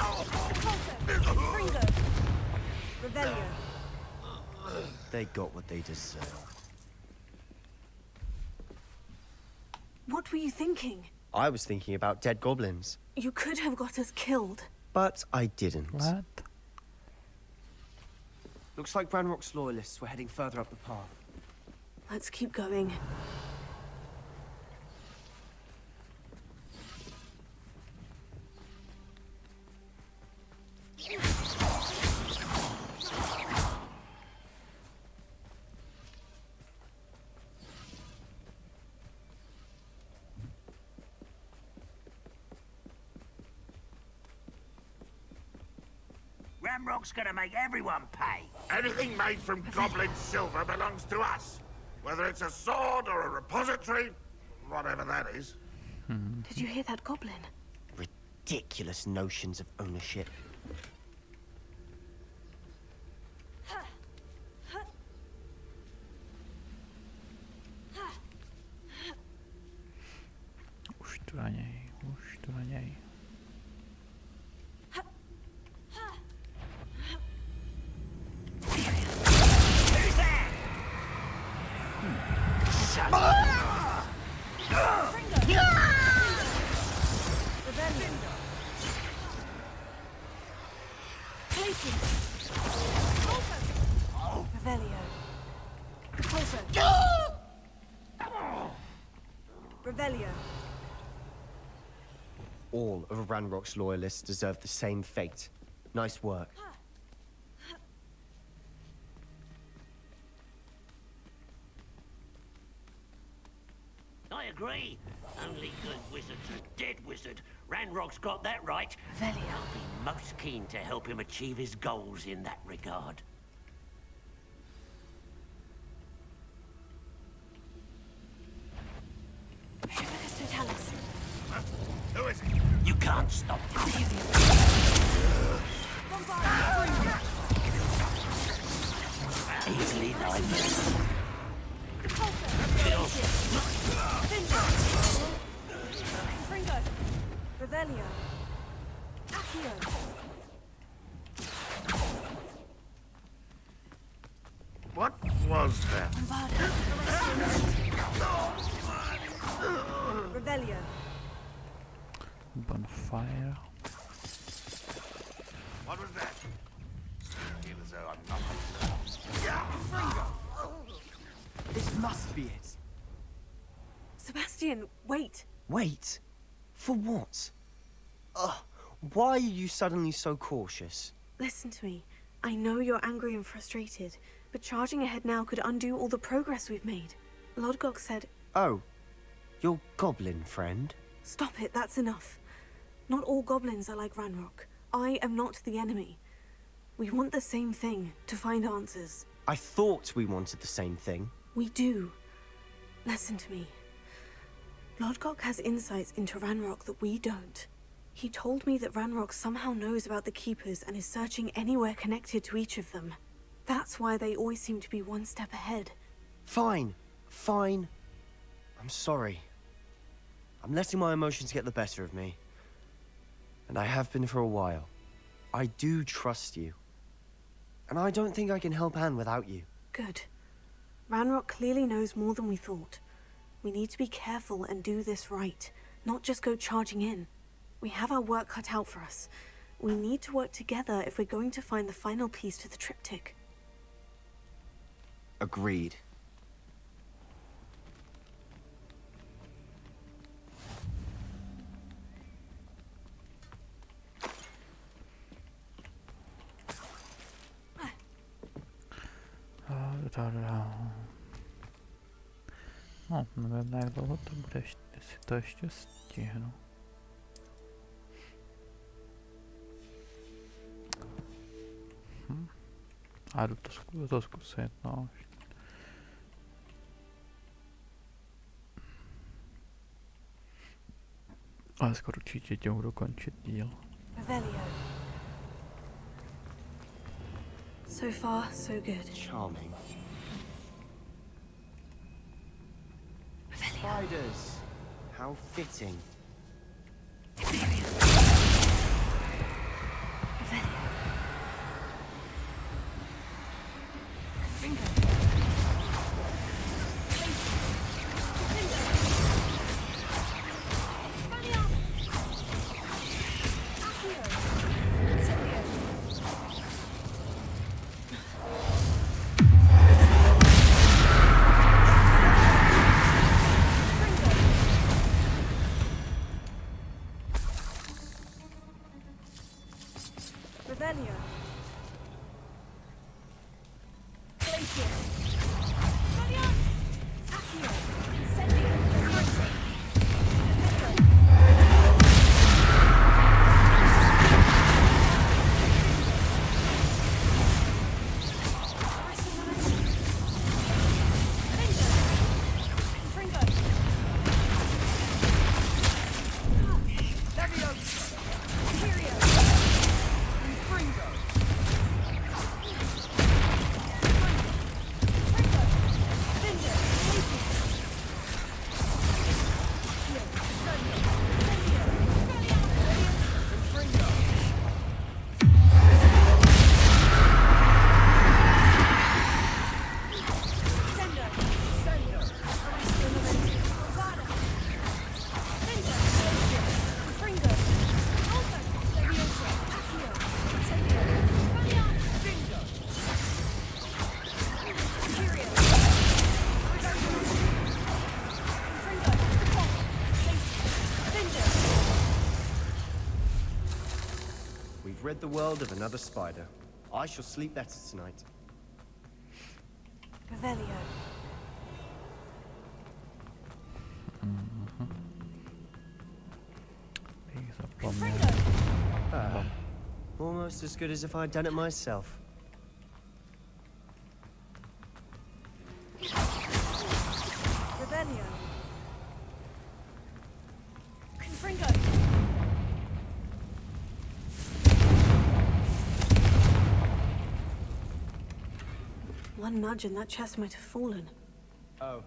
Revelio. They got what they deserve. What were you thinking? I was thinking about dead goblins. You could have got us killed. But I didn't. What? Looks like Ranrock's loyalists were heading further up the path. Let's keep going. Ramrock's gonna make everyone pay. Anything made from goblin silver belongs to us. Whether it's a sword or a repository, whatever that is. Did you hear that goblin? Ridiculous notions of ownership. Už tu na něj, už tu na něj. Revelio. Closer. Revelio. All of Ranrock's loyalists deserve the same fate. Nice work. disagree. Only good wizard's a dead wizard. Ranrock's got that right. Velia. I'll be most keen to help him achieve his goals in that regard. Mephisto, tell us. Who is it? You can't stop him. Easily diverted. Fringo. Revelio. Accio. What was that? Revelio. Bonfire. What was that? Feel as though I'm not. This must be it. Sebastian, wait. Wait? For what? Ugh, why are you suddenly so cautious? Listen to me. I know you're angry and frustrated, but charging ahead now could undo all the progress we've made. Lodgok said... Oh, your goblin friend? Stop it, that's enough. Not all goblins are like Ranrock. I am not the enemy. We want the same thing, to find answers. I thought we wanted the same thing. We do. Listen to me. Lodgok has insights into Ranrock that we don't. He told me that Ranrock somehow knows about the Keepers and is searching anywhere connected to each of them. That's why they always seem to be one step ahead. Fine. Fine. I'm sorry. I'm letting my emotions get the better of me. And I have been for a while. I do trust you. And I don't think I can help Anne without you. Good. Ranrock clearly knows more than we thought. We need to be careful and do this right, not just go charging in. We have our work cut out for us. We need to work together if we're going to find the final piece to the triptych. Agreed. No, nevím, jak dlouho to bude, jestli to ještě stihnu. A jdu to zkusit, no. Ale skoro určitě tím dokončit díl. Revelio. So far, so good. Charming. Revelio. Spiders. How fitting. Revelio. Bingo. Revelio. Glacier. Valiant. Accio. Incendio. Mercy. Rid the world of another spider. I shall sleep better tonight. Revelio. Almost as good as if I'd done it myself. Rebellion. Confringo. One nudge and that chest might have fallen. Oh,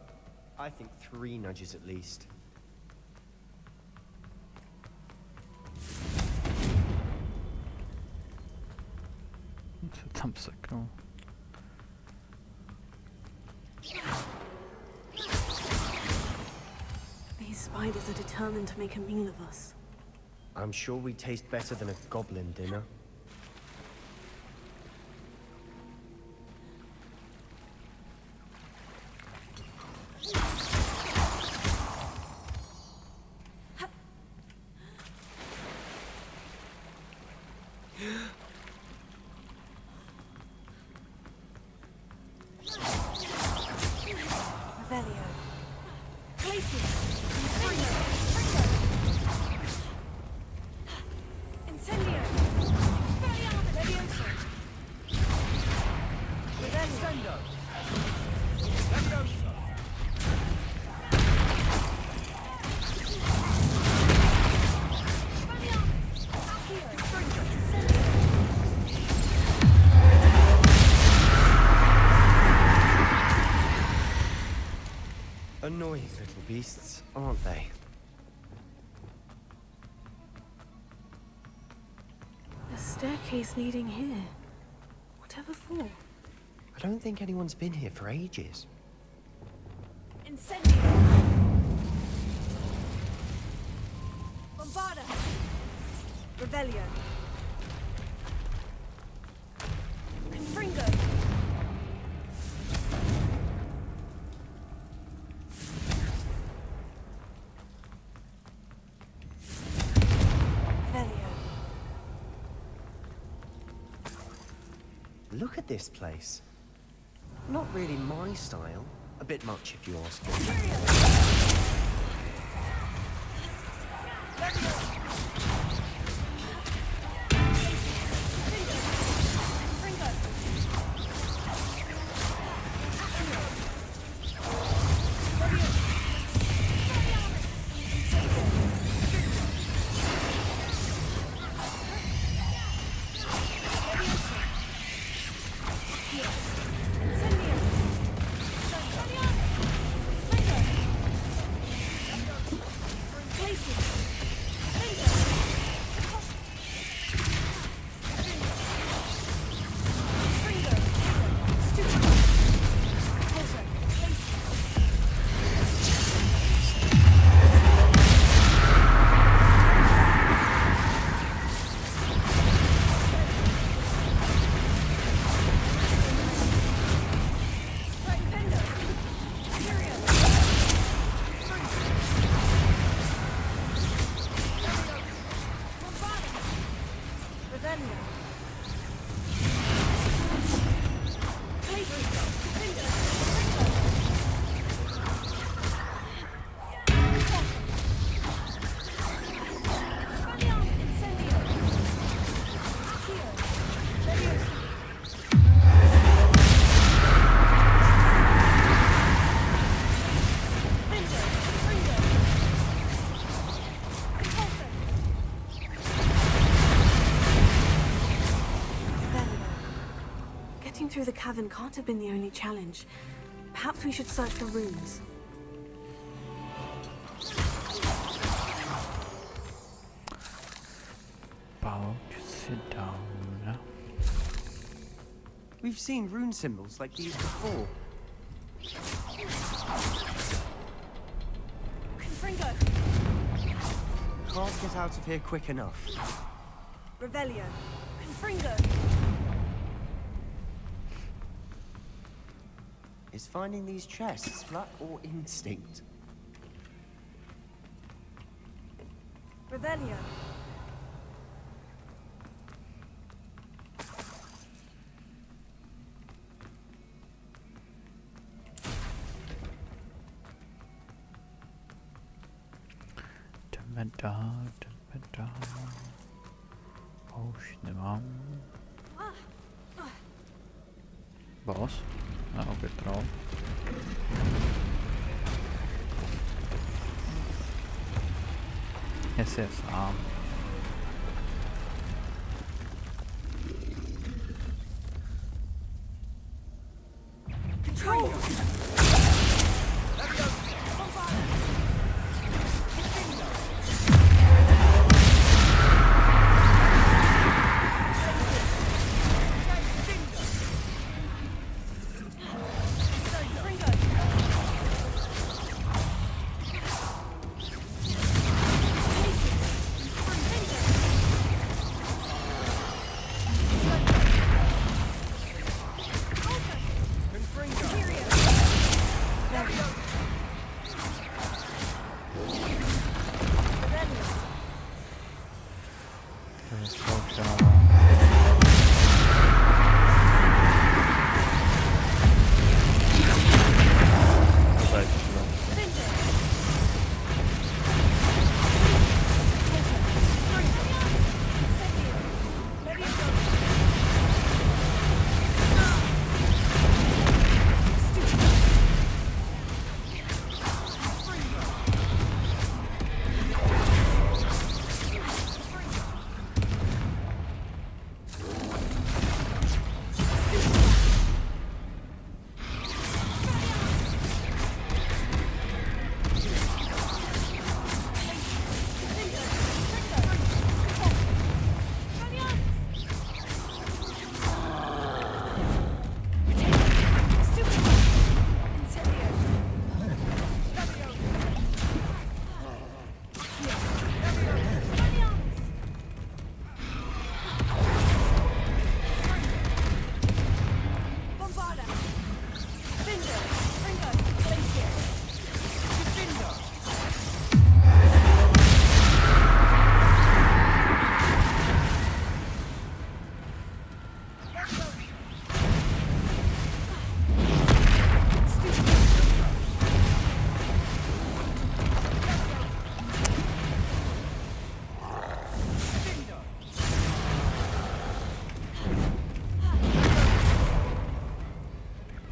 I think 3 nudges at least. Co tam seknul? These spiders are determined to make a meal of us. I'm sure we taste better than a goblin dinner. Annoying little beasts, aren't they? A staircase leading here. Whatever for? I don't think anyone's been here for ages. Incendio! Bombarda! Rebellion! Confringo! Look at this place. Not really my style. A bit much if you ask me. Through the cavern can't have been the only challenge. Perhaps we should search for runes. About to sit down. We've seen rune symbols like these before. Confringo! Can't get out of here quick enough. Revelio! Confringo! Is finding these chests luck or instinct? Revelio! Jdeme dál. Už nemám. Boss? A opět troll. Jestli je sám. Control!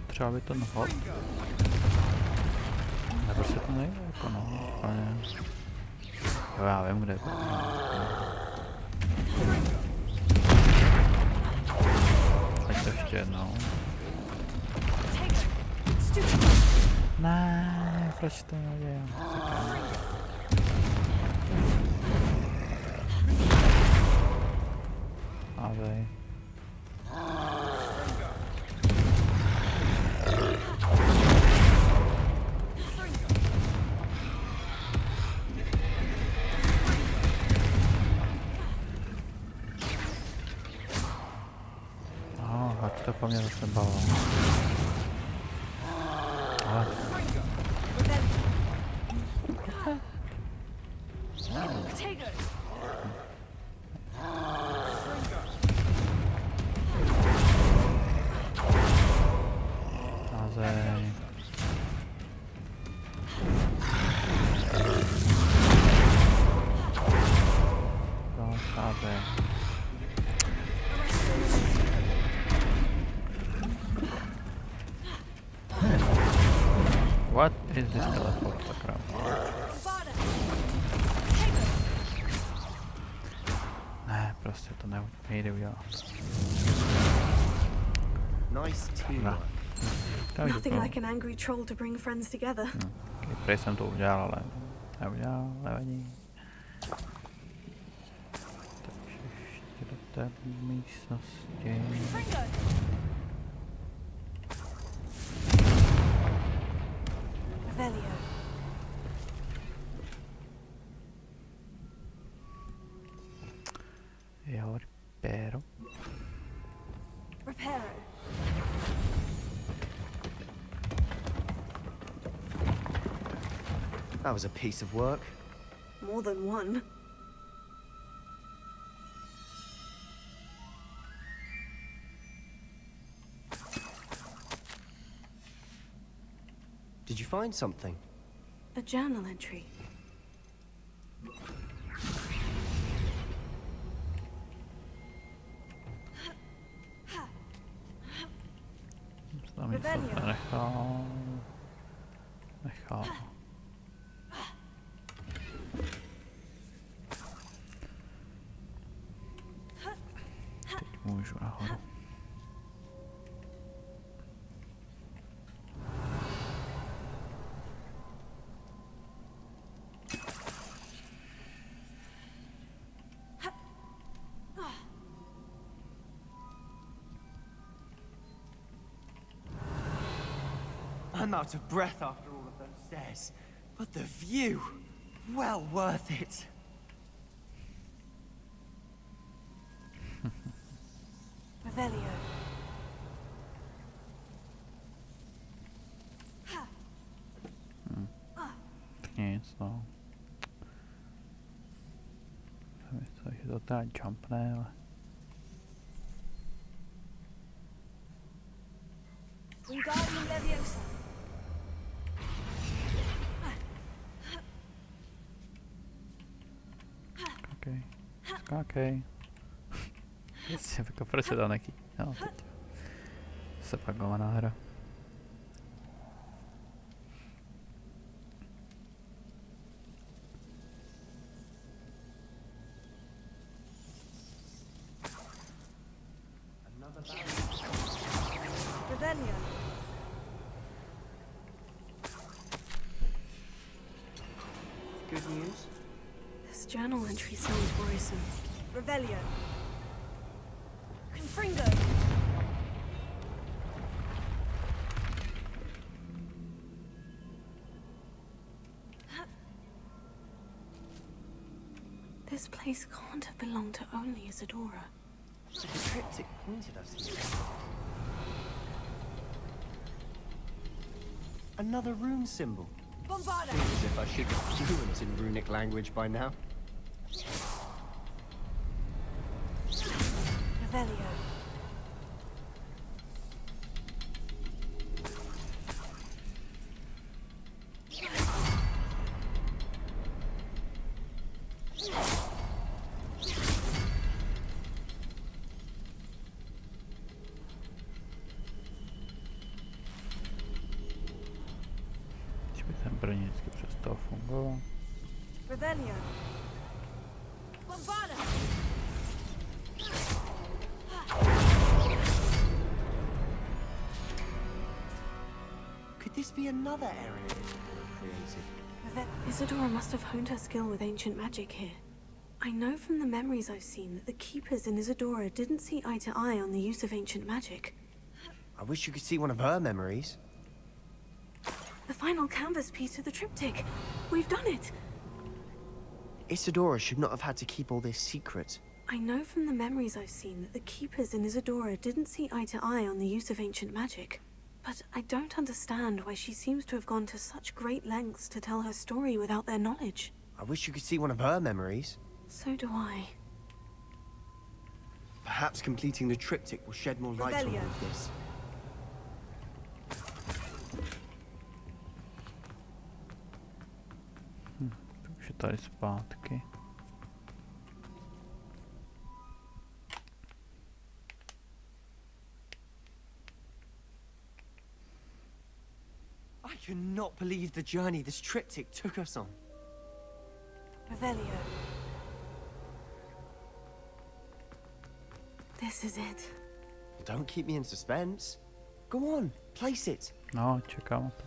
Třeba by ten hod. Nebo se to nejde jako no, úplně. Jo, já vím, kde je to. Pojď to ještě jednou. Ne, proč to nedělám? Avej. To po mě zase bavilo. Ale... Házej. Házej. What is this teleport? Sakra. Ne, prostě to nejde udělat. Nice teamwork. Nothing like an angry troll to bring friends together. Prej jsem to udělal, ale neudělal, nevadí. Takže ještě do té místnosti. Jo, reparo. That was a piece of work. More than one. Did you find something? A journal entry. To místo to nechal. Teď můžu nahoru. I'm out of breath after all of those stairs. But the view, well worth it. Revelio. Tak nic, no. Myslel, že to teda jumpne, ale... Wingardium Leviosa. Skákej. Skákej. Proč se tam neký? No, teď. Sepagovaná hra. Revelio. Good news? This journal entry sounds worrisome. Revelio. Confringo. This place can't have belonged to only Isadora. So the triptych pointed us here. Another rune symbol. Bombarda. Seems as if I should be fluent in runic language by now. Revelio. Brněnsky přestal fungovat. Revelio. Bombarda. Could this be another area created? Isadora must have honed her skill with ancient magic here. I know from the memories I've seen that the keepers in Isadora didn't see eye to eye on the use of ancient magic. I wish you could see one of her memories. The final canvas piece of the triptych. We've done it. Isadora should not have had to keep all this secret. I know from the memories I've seen that the keepers in Isadora didn't see eye to eye on the use of ancient magic. But I don't understand why she seems to have gone to such great lengths to tell her story without their knowledge. I wish you could see one of her memories. So do I. Perhaps completing the triptych will shed more light on all of this. To už je tady zpátky. I cannot believe the journey this triptych took us on. Revelio. This is it. Don't keep me in suspense. Go on, place it. No, čekám to.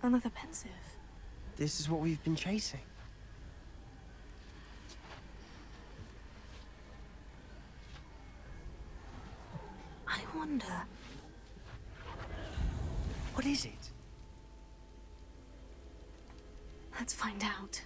Another pensive. This is what we've been chasing. I wonder. What is it? Let's find out.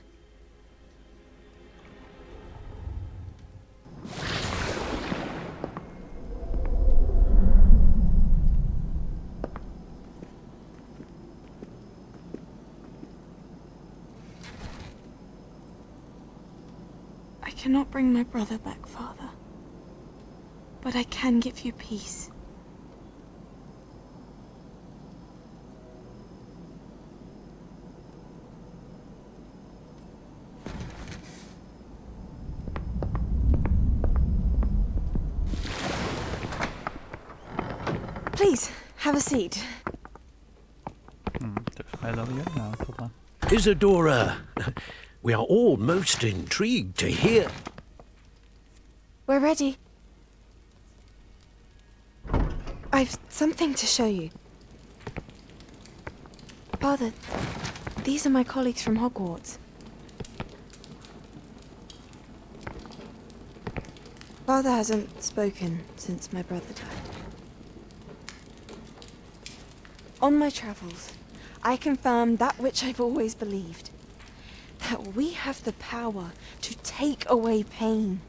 I cannot bring my brother back, Father. But I can give you peace. Please, have a seat. Tak jsme je dali jedná, tohle. Isadora, we are all most intrigued to hear. We're ready. I've something to show you. Father, these are my colleagues from Hogwarts. Father hasn't spoken since my brother died. On my travels, I confirmed that which I've always believed. That we have the power to take away pain.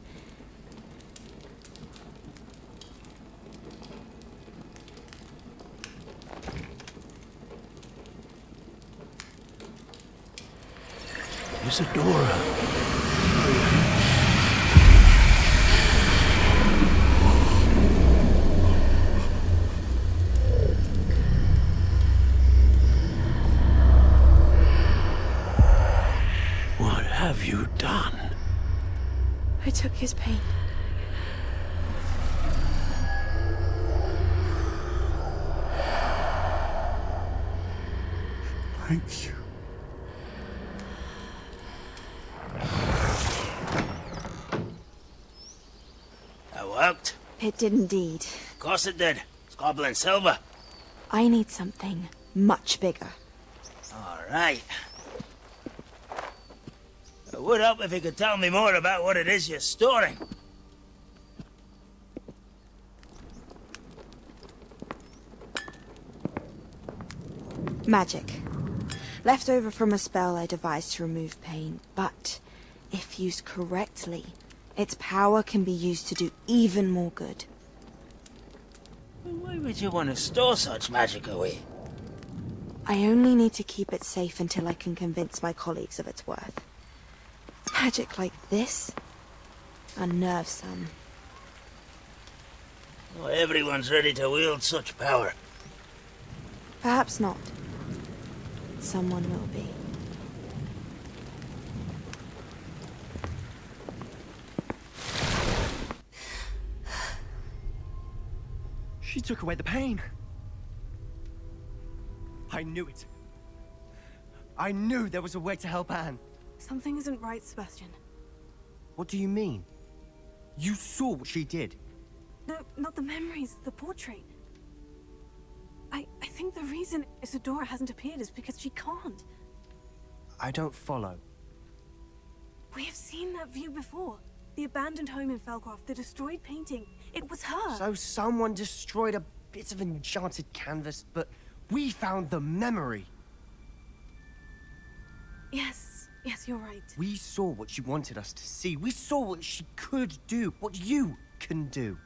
Isadora. What have you done? I took his pain. Thank you. That worked. It did indeed. Of course it did. It's goblin silver. I need something much bigger. All right. It would help if you could tell me more about what it is you're storing. Magic. Left over from a spell I devised to remove pain, but if used correctly, its power can be used to do even more good. Why would you want to store such magic away? I only need to keep it safe until I can convince my colleagues of its worth. Magic like this unnerves some. Not everyone's ready to wield such power. Perhaps not. Someone will be. She took away the pain. I knew it. I knew there was a way to help Anne. Something isn't right, Sebastian. What do you mean? You saw what she did. No, not the memories, the portrait. I think the reason Isadora hasn't appeared is because she can't. I don't follow. We have seen that view before. The abandoned home in Felcroft, the destroyed painting. It was her. So someone destroyed a bit of enchanted canvas, but we found the memory. Yes, you're right. We saw what she wanted us to see. We saw what she could do, what you can do.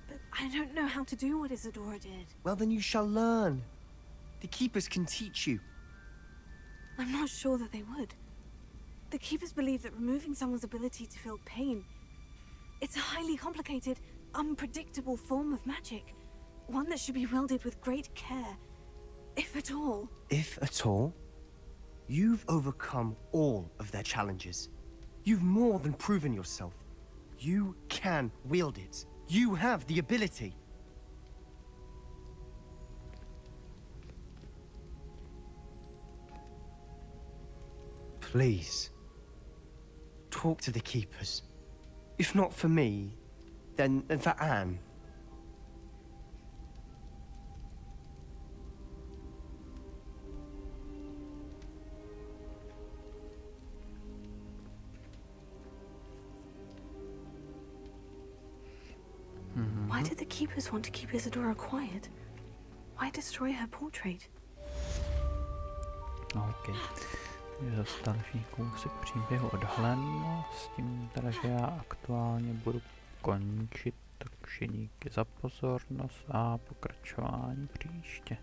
But I don't know how to do what Isadora did. Well, then you shall learn. The Keepers can teach you. I'm not sure that they would. The Keepers believe that removing someone's ability to feel pain, it's a highly complicated, unpredictable form of magic. One that should be wielded with great care, if at all. If at all? You've overcome all of their challenges. You've more than proven yourself. You can wield it. You have the ability. Please, talk to the Keepers. If not for me, then for Anne. Why did the Keepers want to keep Isadora quiet? Why destroy her portrait? OK. Je zase další kousek příběhu odhaleno, s tím teda, že já aktuálně budu končit, takže díky za pozornost a pokračování příště.